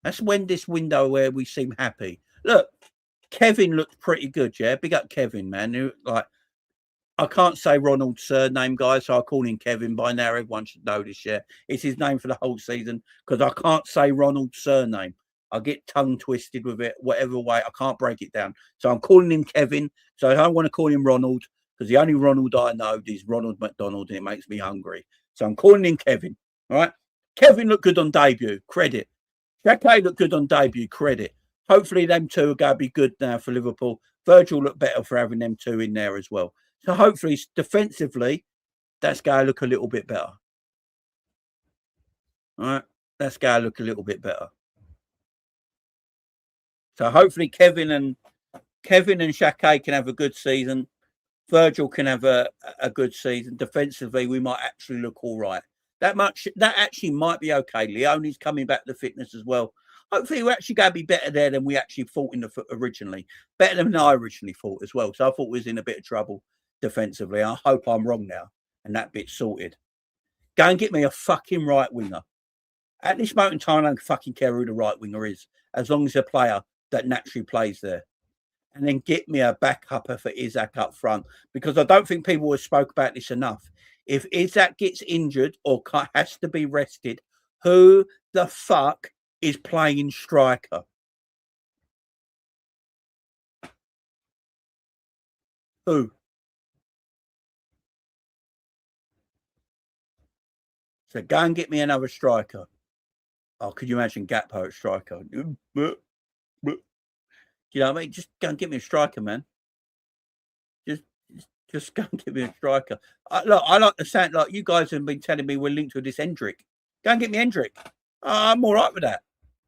[SPEAKER 2] Let's end this window where we seem happy. Look, Kevin looked pretty good, yeah? Big up Kevin, man. Like, I can't say Ronald's surname, guys, so I'll call him Kevin. By now, everyone should know this, yeah? It's his name for the whole season because I can't say Ronald's surname. I get tongue twisted with it, whatever way. I can't break it down. So I'm calling him Kevin. So I don't want to call him Ronald because the only Ronald I know is Ronald McDonald, and it makes me hungry. So I'm calling in Kevin. All right. Kevin looked good on debut. Credit. Xhaka looked good on debut. Credit. Hopefully them two are going to be good now for Liverpool. Virgil looked better for having them two in there as well. So hopefully defensively, that's going to look a little bit better. All right. That's going to look a little bit better. So hopefully Kevin and Xhaka can have a good season. Virgil can have a good season. Defensively, we might actually look all right. That actually might be okay. Leone's coming back to fitness as well. Hopefully, we're actually going to be better there than we actually thought originally. Better than I originally thought as well. So I thought we was in a bit of trouble defensively. I hope I'm wrong now and that bit's sorted. Go and get me a fucking right winger. At this moment in time, I don't fucking care who the right winger is, as long as a player that naturally plays there. And then get me a backupper for Isaac up front, because I don't think people have spoke about this enough. If Isaac gets injured or has to be rested, who the fuck is playing striker? Who? So go and get me another striker. Oh, could you imagine Gakpo at striker? You know what I mean? Just go and get me a striker, man. Just go and get me a striker. I like the sound. Like you guys have been telling me we're linked with this Hendrick. Go and get me Hendrick. I'm all right with that.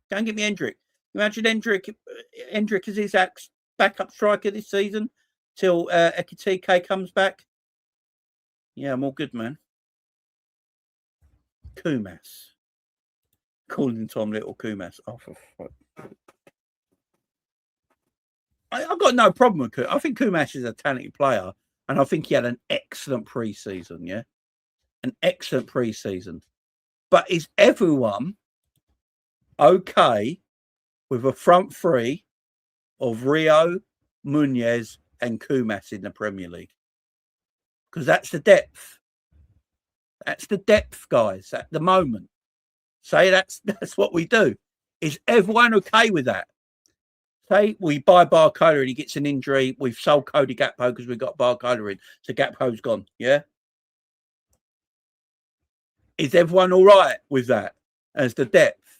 [SPEAKER 2] Go and get me Hendrick. Imagine Hendrick is Isaac's backup striker this season till Ekitike comes back. Yeah, I'm all good, man. Kumas. Calling Tom Little Kumas. Oh, for fuck. I've got no problem with Kumas. I think Kumas is a talented player, and I think he had an excellent pre-season, yeah? An excellent pre-season. But is everyone okay with a front three of Rio, Munez, and Kumas in the Premier League? Because that's the depth. That's the depth, guys, at the moment. Say that's what we do. Is everyone okay with that? Say we buy Barcola and he gets an injury. We've sold Cody Gakpo because we got Barcola in. So Gakpo's gone. Yeah. Is everyone all right with that as the depth?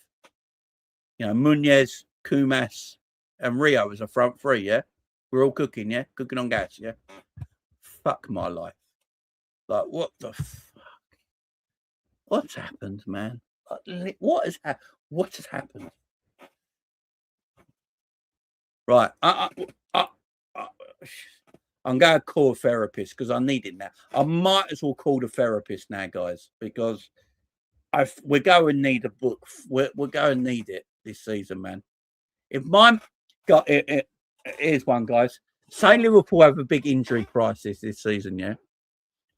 [SPEAKER 2] You know, Munez, Kumas, and Rio as a front three. Yeah. We're all cooking. Yeah. Cooking on gas. Yeah. Fuck my life. Like, what the fuck? What's happened, man? Like, what has happened? Right. I'm going to call a therapist because I need it now. I might as well call the therapist now, guys, because we're going to need a book. We're going to need it this season, man. If mine got it, here's one, guys. Say Liverpool have a big injury crisis this season, yeah?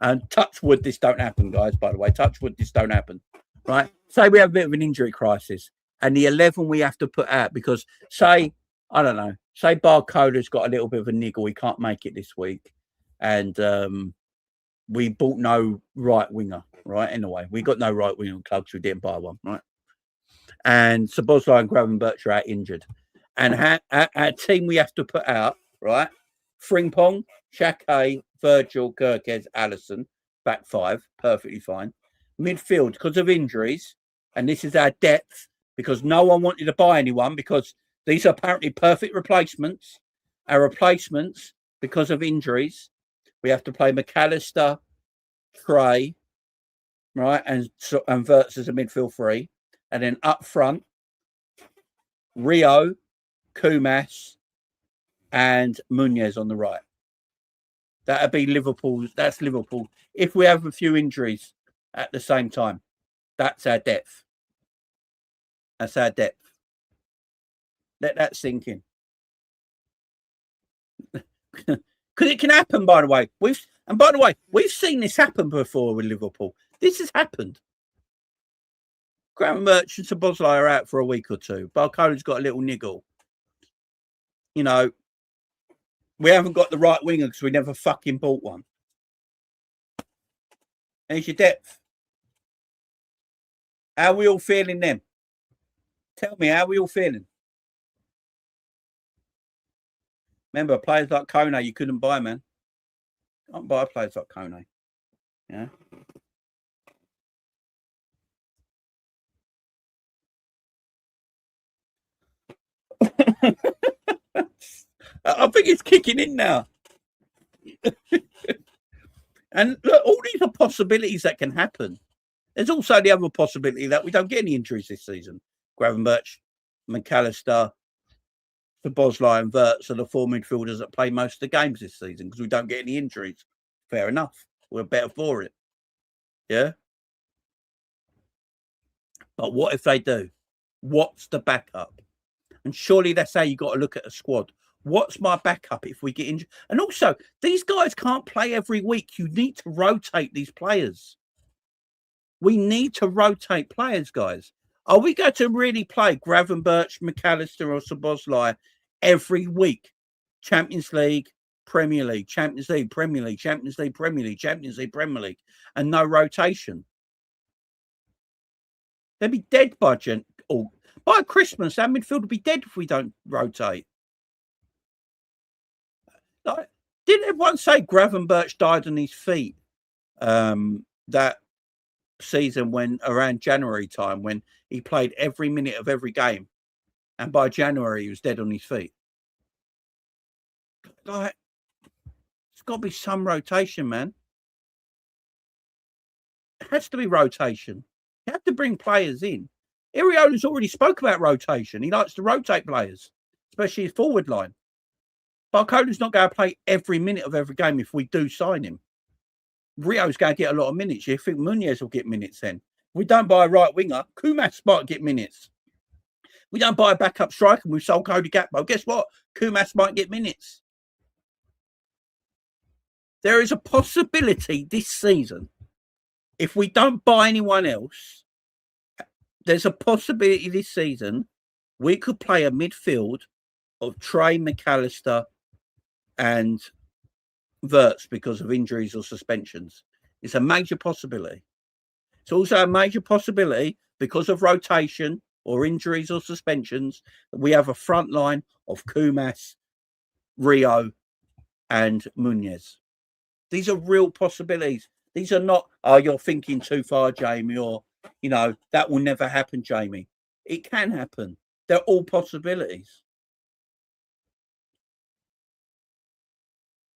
[SPEAKER 2] And touch wood, this don't happen, guys, by the way. Touch wood, this don't happen, right? Say we have a bit of an injury crisis and the 11 we have to put out because, say, I don't know, say Barcola's got a little bit of a niggle. He can't make it this week. And we bought no right winger, right? Anyway, we got no right winger club because we didn't buy one, right? And Szoboszlai and Gravenberch are out injured. And our team we have to put out, right? Frimpong, Xhaka, Virgil, Gerkes, Alisson, back five, perfectly fine. Midfield, because of injuries, and this is our depth, because no one wanted to buy anyone because these are apparently perfect replacements. Our replacements, because of injuries, we have to play McAllister, Trey, right, and Wirtz as a midfield three. And then up front, Rio, Kumas, and Munez on the right. That'd be Liverpool's. That's Liverpool. If we have a few injuries at the same time, that's our depth. That's our depth. Let that sink in. Because it can happen, by the way. We've seen this happen before with Liverpool. This has happened. Gravenberch and Szoboszlai are out for a week or two. Barcola's got a little niggle. You know, we haven't got the right winger because we never fucking bought one. There's your depth. How are we all feeling then? Tell me, how are we all feeling? Remember, players like Kone, you couldn't buy, man. Can't buy players like Kone. Yeah. I think it's kicking in now. And look, all these are possibilities that can happen. There's also the other possibility that we don't get any injuries this season. Gravenberch, McAllister, Bosley and Wirtz are the four midfielders that play most of the games this season because we don't get any injuries. Fair enough. We're better for it. Yeah. But what if they do? What's the backup? And surely that's how you got to look at a squad. What's my backup if we get injured? And also, these guys can't play every week. You need to rotate these players. We need to rotate players, guys. Are we going to really play Gravenberch, McAllister, or Szoboszlai every week? Champions League, Premier League, Champions League, Premier League, Champions League, Premier League, Champions League, Premier League, and no rotation. They'd be dead by Christmas. Our midfield would be dead if we don't rotate. Like, didn't everyone say Gravenberch died on his feet that season when around January time when he played every minute of every game, and by January he was dead on his feet? Like, it's got to be some rotation, man. It has to be rotation. You have to bring players in. Iriola's already spoke about rotation. He likes to rotate players, especially his forward line. Barcola's not going to play every minute of every game if we do sign him. Rio's going to get a lot of minutes. You think Munez will get minutes then? We don't buy a right winger. Kumas might get minutes. We don't buy a backup striker and we've sold Cody Gakpo. Guess what? Kumas might get minutes. There is a possibility this season, if we don't buy anyone else, there's a possibility this season we could play a midfield of Trey, McAllister, and Wirtz because of injuries or suspensions. It's a major possibility. It's also a major possibility because of rotation or injuries or suspensions that we have a front line of Kumas, Rio, and Munez. These are real possibilities. These are not, oh, you're thinking too far, Jamie, or, you know, that will never happen, Jamie. It can happen. They're all possibilities.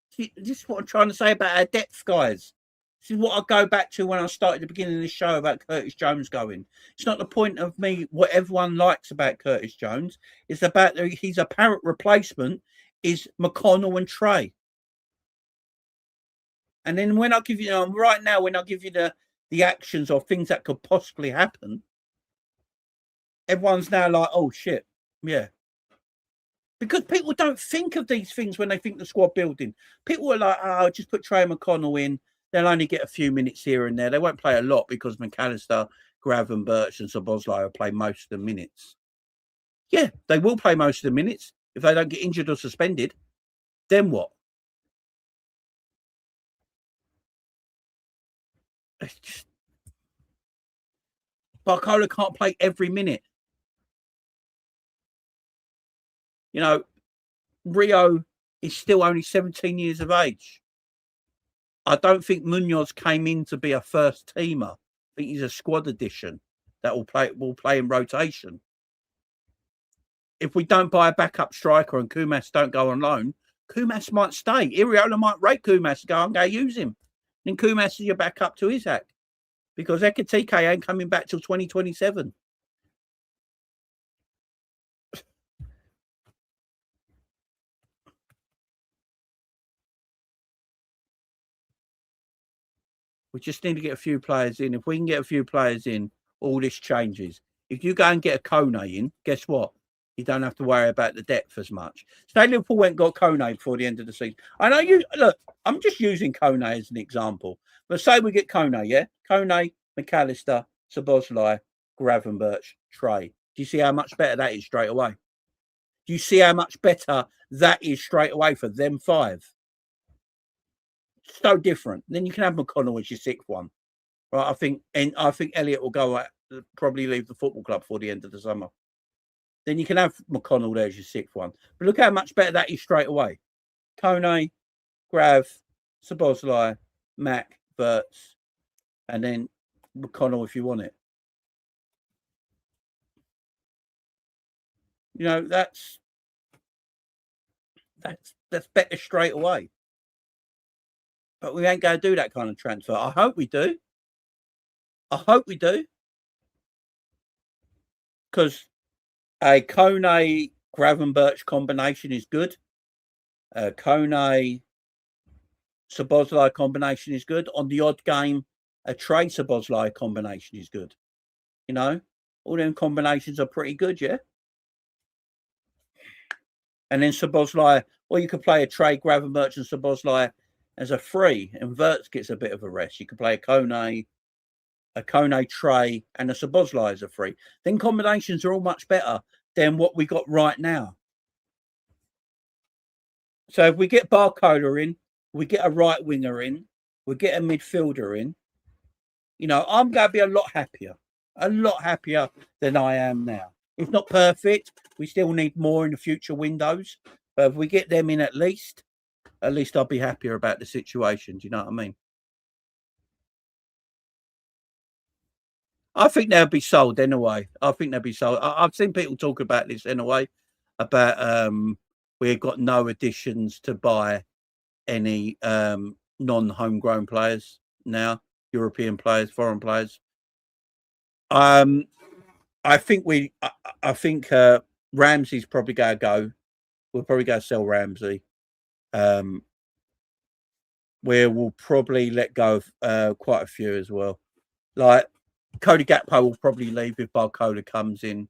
[SPEAKER 2] See, this is what I'm trying to say about our depth, guys. This is what I go back to when I started the beginning of the show about Curtis Jones going. It's not the point of me, what everyone likes about Curtis Jones. It's about his apparent replacement is McConnell and Trey. And then when I give you, right now, when I give you the actions or things that could possibly happen, everyone's now like, oh, shit, yeah. Because people don't think of these things when they think the squad building. People are like, oh, just put Trey McConnell in. They'll only get a few minutes here and there. They won't play a lot because McAllister, Gravenberch, and Szoboszlai will play most of the minutes. Yeah, they will play most of the minutes. If they don't get injured or suspended, then what? Barcola can't play every minute. You know, Rio is still only 17 years of age. I don't think Munoz came in to be a first teamer. I think he's a squad addition that will play in rotation. If we don't buy a backup striker and Kumas don't go on loan, Kumas might stay. Iriola might rate Kumas and go, I'm going to use him. Then Kumas is your backup to Isaac. Because Ekatike ain't coming back till 2027. We just need to get a few players in. If we can get a few players in, all this changes. If you go and get a Kone in, guess what? You don't have to worry about the depth as much. Say Liverpool went and got Kone before the end of the season. I know you look, I'm just using Kone as an example. But say we get Kone, yeah? Kone, McAllister, Szoboszlai, Gravenberch, Trey. Do you see how much better that is straight away? Do you see how much better that is straight away for them five? So different. Then you can have McConnell as your sixth one. Right. I think Elliot will go probably leave the football club before the end of the summer. Then you can have McConnell there as your sixth one. But look how much better that is straight away. Kone, Grav, Szoboszlai, Mac, Wirtz, and then McConnell if you want it. You know, that's That's better straight away. But we ain't going to do that kind of transfer. I hope we do. I hope we do. Because a Kone Gravenberch combination is good. A Kone Szoboszlai combination is good. On the odd game, a Trey Szoboszlai combination is good. You know, all them combinations are pretty good, yeah. And then Szoboszlai, or you could play a Trey Gravenberch and Szoboszlai as a free, and Wirtz gets a bit of a rest. You could play a Kone Trey, and a Szoboszlai as a free. Then combinations are all much better than what we got right now. So if we get Barcola in, we get a right winger in, we get a midfielder in, you know, I'm going to be a lot happier than I am now. It's not perfect. We still need more in the future windows. But if we get them in at least I'll be happier about the situation. Do you know what I mean? I think they'll be sold anyway. I've seen people talk about this anyway, about we've got no additions to buy any non-homegrown players now, European players, foreign players. I think Ramsey's probably going to go. We'll probably go sell Ramsey. Where we'll probably let go of quite a few as well. Like Cody Gakpo will probably leave if Barcola comes in.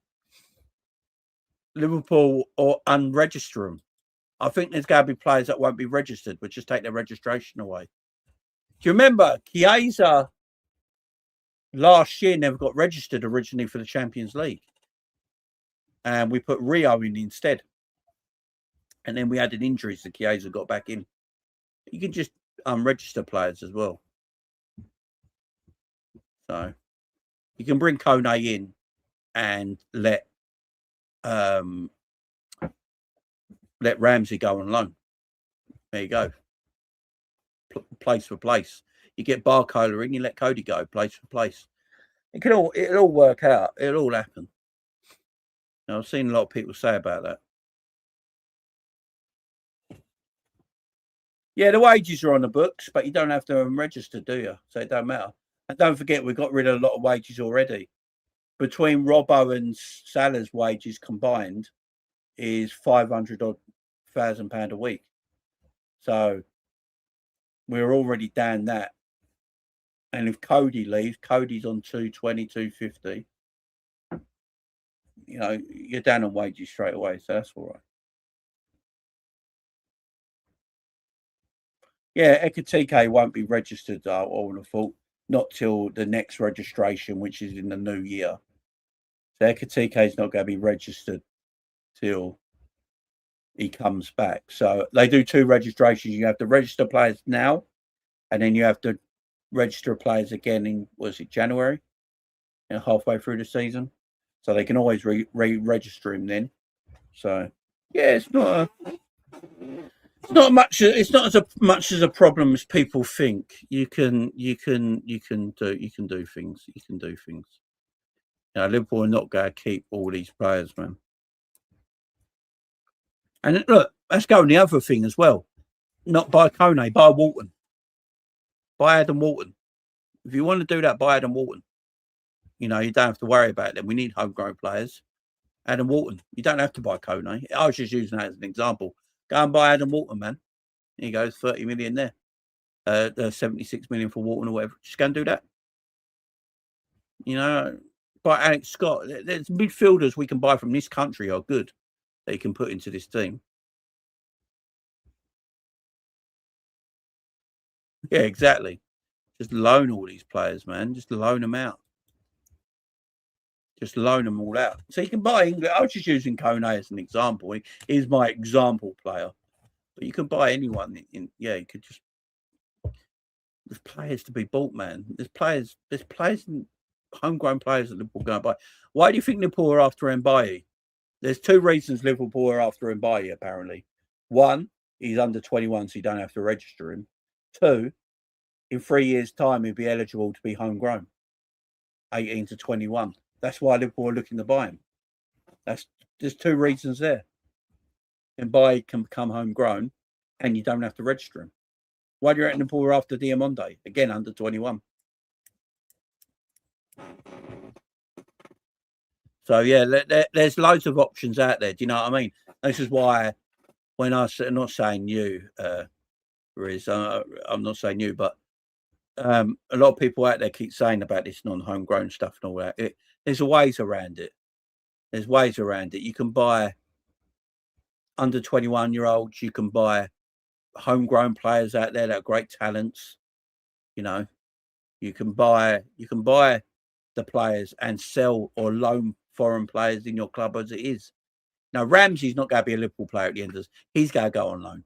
[SPEAKER 2] Liverpool or unregister them. I think there's going to be players that won't be registered. We'll just take their registration away. Do you remember Chiesa last year never got registered originally for the Champions League? And we put Rio in instead. And then we had an injury, so Chiesa got back in. You can just unregister players as well. So you can bring Kone in and let Ramsey go on loan. There you go. Place for place. You get Barcola in, you let Cody go, place for place. It'll all work out. It'll all happen. Now, I've seen a lot of people say about that. Yeah, the wages are on the books, but you don't have to have them registered, do you? So it don't matter. And don't forget, we got rid of a lot of wages already. Between Robbo and Salah's wages combined is £500,000 a week. So we're already down that. And if Cody leaves, Cody's on 220, 250. You know, you're down on wages straight away, so that's all right. Yeah, Ekatike won't be registered, I would have thought, not till the next registration, which is in the new year. So Ekatike is not going to be registered till he comes back. So they do two registrations. You have to register players now, and then you have to register players again in, was it January? Halfway through the season. So they can always re-register him then. So yeah, it's not as much as a problem as people think. You can do things. You know, Liverpool are not going to keep all these players, man. And look, let's go on the other thing as well. Not buy Kone, buy Walton. Buy Adam Walton. If you want to do that, buy Adam Walton. You know, you don't have to worry about them. We need homegrown players. Adam Walton. You don't have to buy Kone. I was just using that as an example. Go and buy Adam Walton, man. There you go, 30 million there. 76 million for Walton or whatever. Just go and do that. You know, buy Alex Scott. There's midfielders we can buy from this country are good that you can put into this team. Yeah, exactly. Just loan all these players, man. Just loan them out. Just loan them all out. So you can buy England. I was just using Kone as an example. He's my example player. But you can buy anyone. You could just. There's players to be bought, man. There's players, homegrown players that Liverpool going to buy. Why do you think Liverpool are after Mbaye? There's two reasons Liverpool are after Mbaye, apparently. One, he's under 21, so you don't have to register him. Two, in 3 years' time, he'll be eligible to be homegrown. 18 to 21. That's why Liverpool are looking to buy him. There's two reasons there. can become homegrown, and you don't have to register him. Why do you reckon Liverpool were after Diamonde? Again, under 21. So, yeah, there's loads of options out there. Do you know what I mean? This is why when I'm not saying you, Riz, I'm not saying you, but a lot of people out there keep saying about this non-homegrown stuff and all that. There's ways around it. There's ways around it. You can buy under 21-year-olds. You can buy homegrown players out there that are great talents. You know, you can buy the players and sell or loan foreign players in your club as it is. Now, Ramsey's not going to be a Liverpool player at the end of this. He's going to go on loan.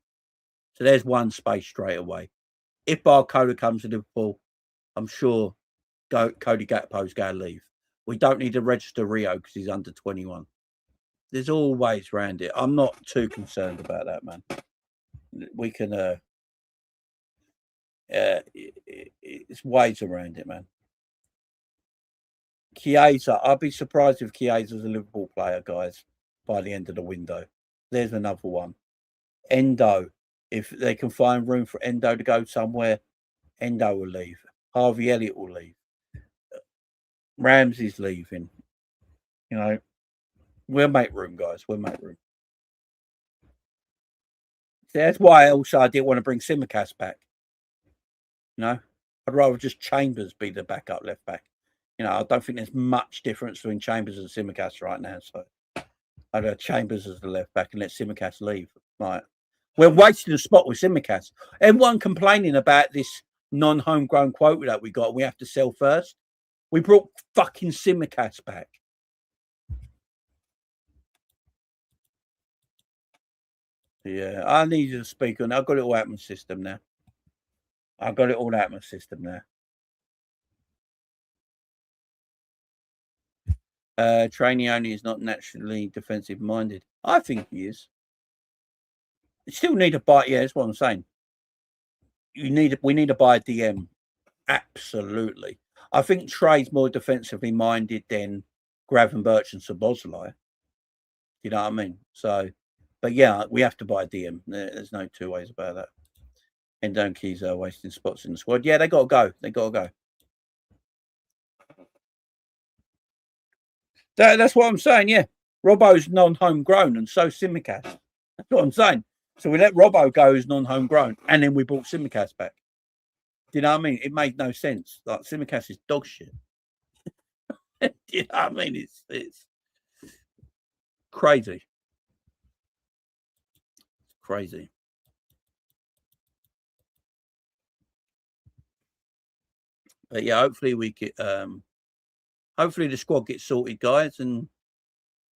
[SPEAKER 2] So there's one space straight away. If Barcola comes to Liverpool, I'm sure Cody Gakpo's going to leave. We don't need to register Rio because he's under 21. There's all ways around it. I'm not too concerned about that, man. We can... it's ways around it, man. Chiesa, I'd be surprised if Chiesa's a Liverpool player, guys, by the end of the window. There's another one. Endo, if they can find room for Endo to go somewhere, Endo will leave. Harvey Elliott will leave. Ramsey's leaving. You know, we'll make room, guys. We'll make room. See, that's why also I didn't want to bring Tsimikas back. You know, I'd rather just Chambers be the backup left back. You know, I don't think there's much difference between Chambers and Tsimikas right now. So I'd have Chambers as the left back and let Tsimikas leave. Right. We're wasting a spot with Tsimikas. Everyone complaining about this non-homegrown quota that we got. We have to sell first. We brought fucking Tsimikas back. Yeah, I need you to speak on. I've got it all out of my system now. Trainee only is not naturally defensive minded. I think he is. You still need to buy. Yeah, that's what I'm saying. We need to buy a DM. Absolutely. I think Trey's more defensively minded than Gravenberch and Szoboszlai. You know what I mean? So, but yeah, we have to buy a DM. There's no two ways about that. And Donkeys are wasting spots in the squad. Yeah, they got to go. That's what I'm saying. Yeah, Robbo's non-homegrown, and so Tsimikas. That's what I'm saying. So we let Robbo go as non-homegrown, and then we brought Tsimikas back. Do you know what I mean? It made no sense. Like Tsimikas is dog shit. Do you know what I mean? It's crazy. Crazy. But yeah, hopefully we get hopefully the squad gets sorted, guys, and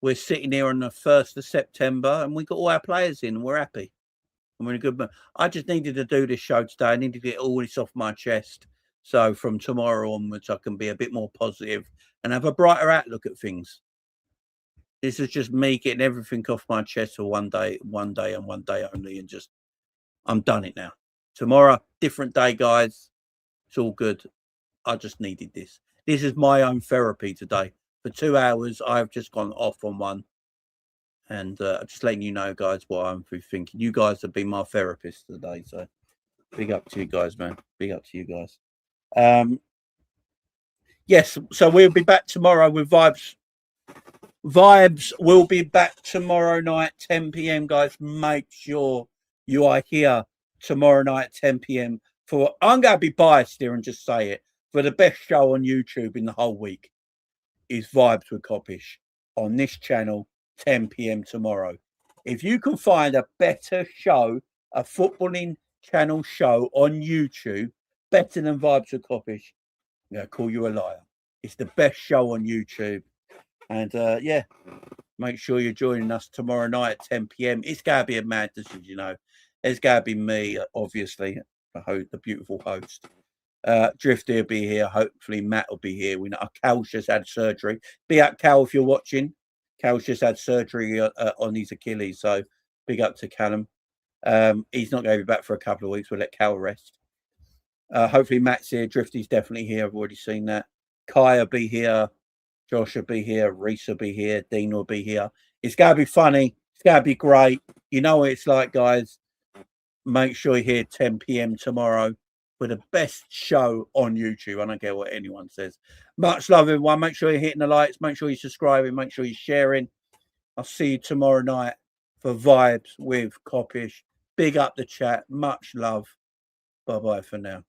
[SPEAKER 2] we're sitting here on the 1st of September and we got all our players in and we're happy. I'm in a good mood. I just needed to do this show today. I needed to get all this off my chest. So from tomorrow onwards, I can be a bit more positive and have a brighter outlook at things. This is just me getting everything off my chest for one day and one day only. And just, I'm done it now. Tomorrow, different day, guys. It's all good. I just needed this. This is my own therapy today. For 2 hours, I've just gone off on one. And just letting you know, guys, what I'm thinking. You guys have been my therapist today. So big up to you guys, man. Big up to you guys. Yes, so we'll be back tomorrow with Vibes. Vibes will be back tomorrow night, 10 p.m, guys. Make sure you are here tomorrow night, 10 p.m. for, I'm going to be biased here and just say it, for the best show on YouTube in the whole week is Vibes with Coppish on this channel, 10 p.m. tomorrow. If you can find a better show, a footballing channel show on YouTube, better than Vibes with Coppish, I'm going to call you a liar. It's the best show on YouTube. And yeah, make sure you're joining us tomorrow night at 10 p.m. It's going to be a madness, you know. It's going to be me, obviously, the beautiful host. Drifty will be here. Hopefully, Matt will be here. We know Cal's just had surgery. Be up, Cal, if you're watching. Cal's just had surgery on his Achilles, so big up to Callum. He's not going to be back for a couple of weeks. We'll let Cal rest. Hopefully, Matt's here. Drifty's definitely here. I've already seen that. Kai will be here. Josh will be here. Reese will be here. Dean will be here. It's going to be funny. It's going to be great. You know what it's like, guys. Make sure you're here 10 p.m. tomorrow for the best show on YouTube. I don't care what anyone says. Much love, everyone. Make sure you're hitting the likes. Make sure you're subscribing. Make sure you're sharing. I'll see you tomorrow night for Vibes with Coppish. Big up the chat. Much love. Bye-bye for now.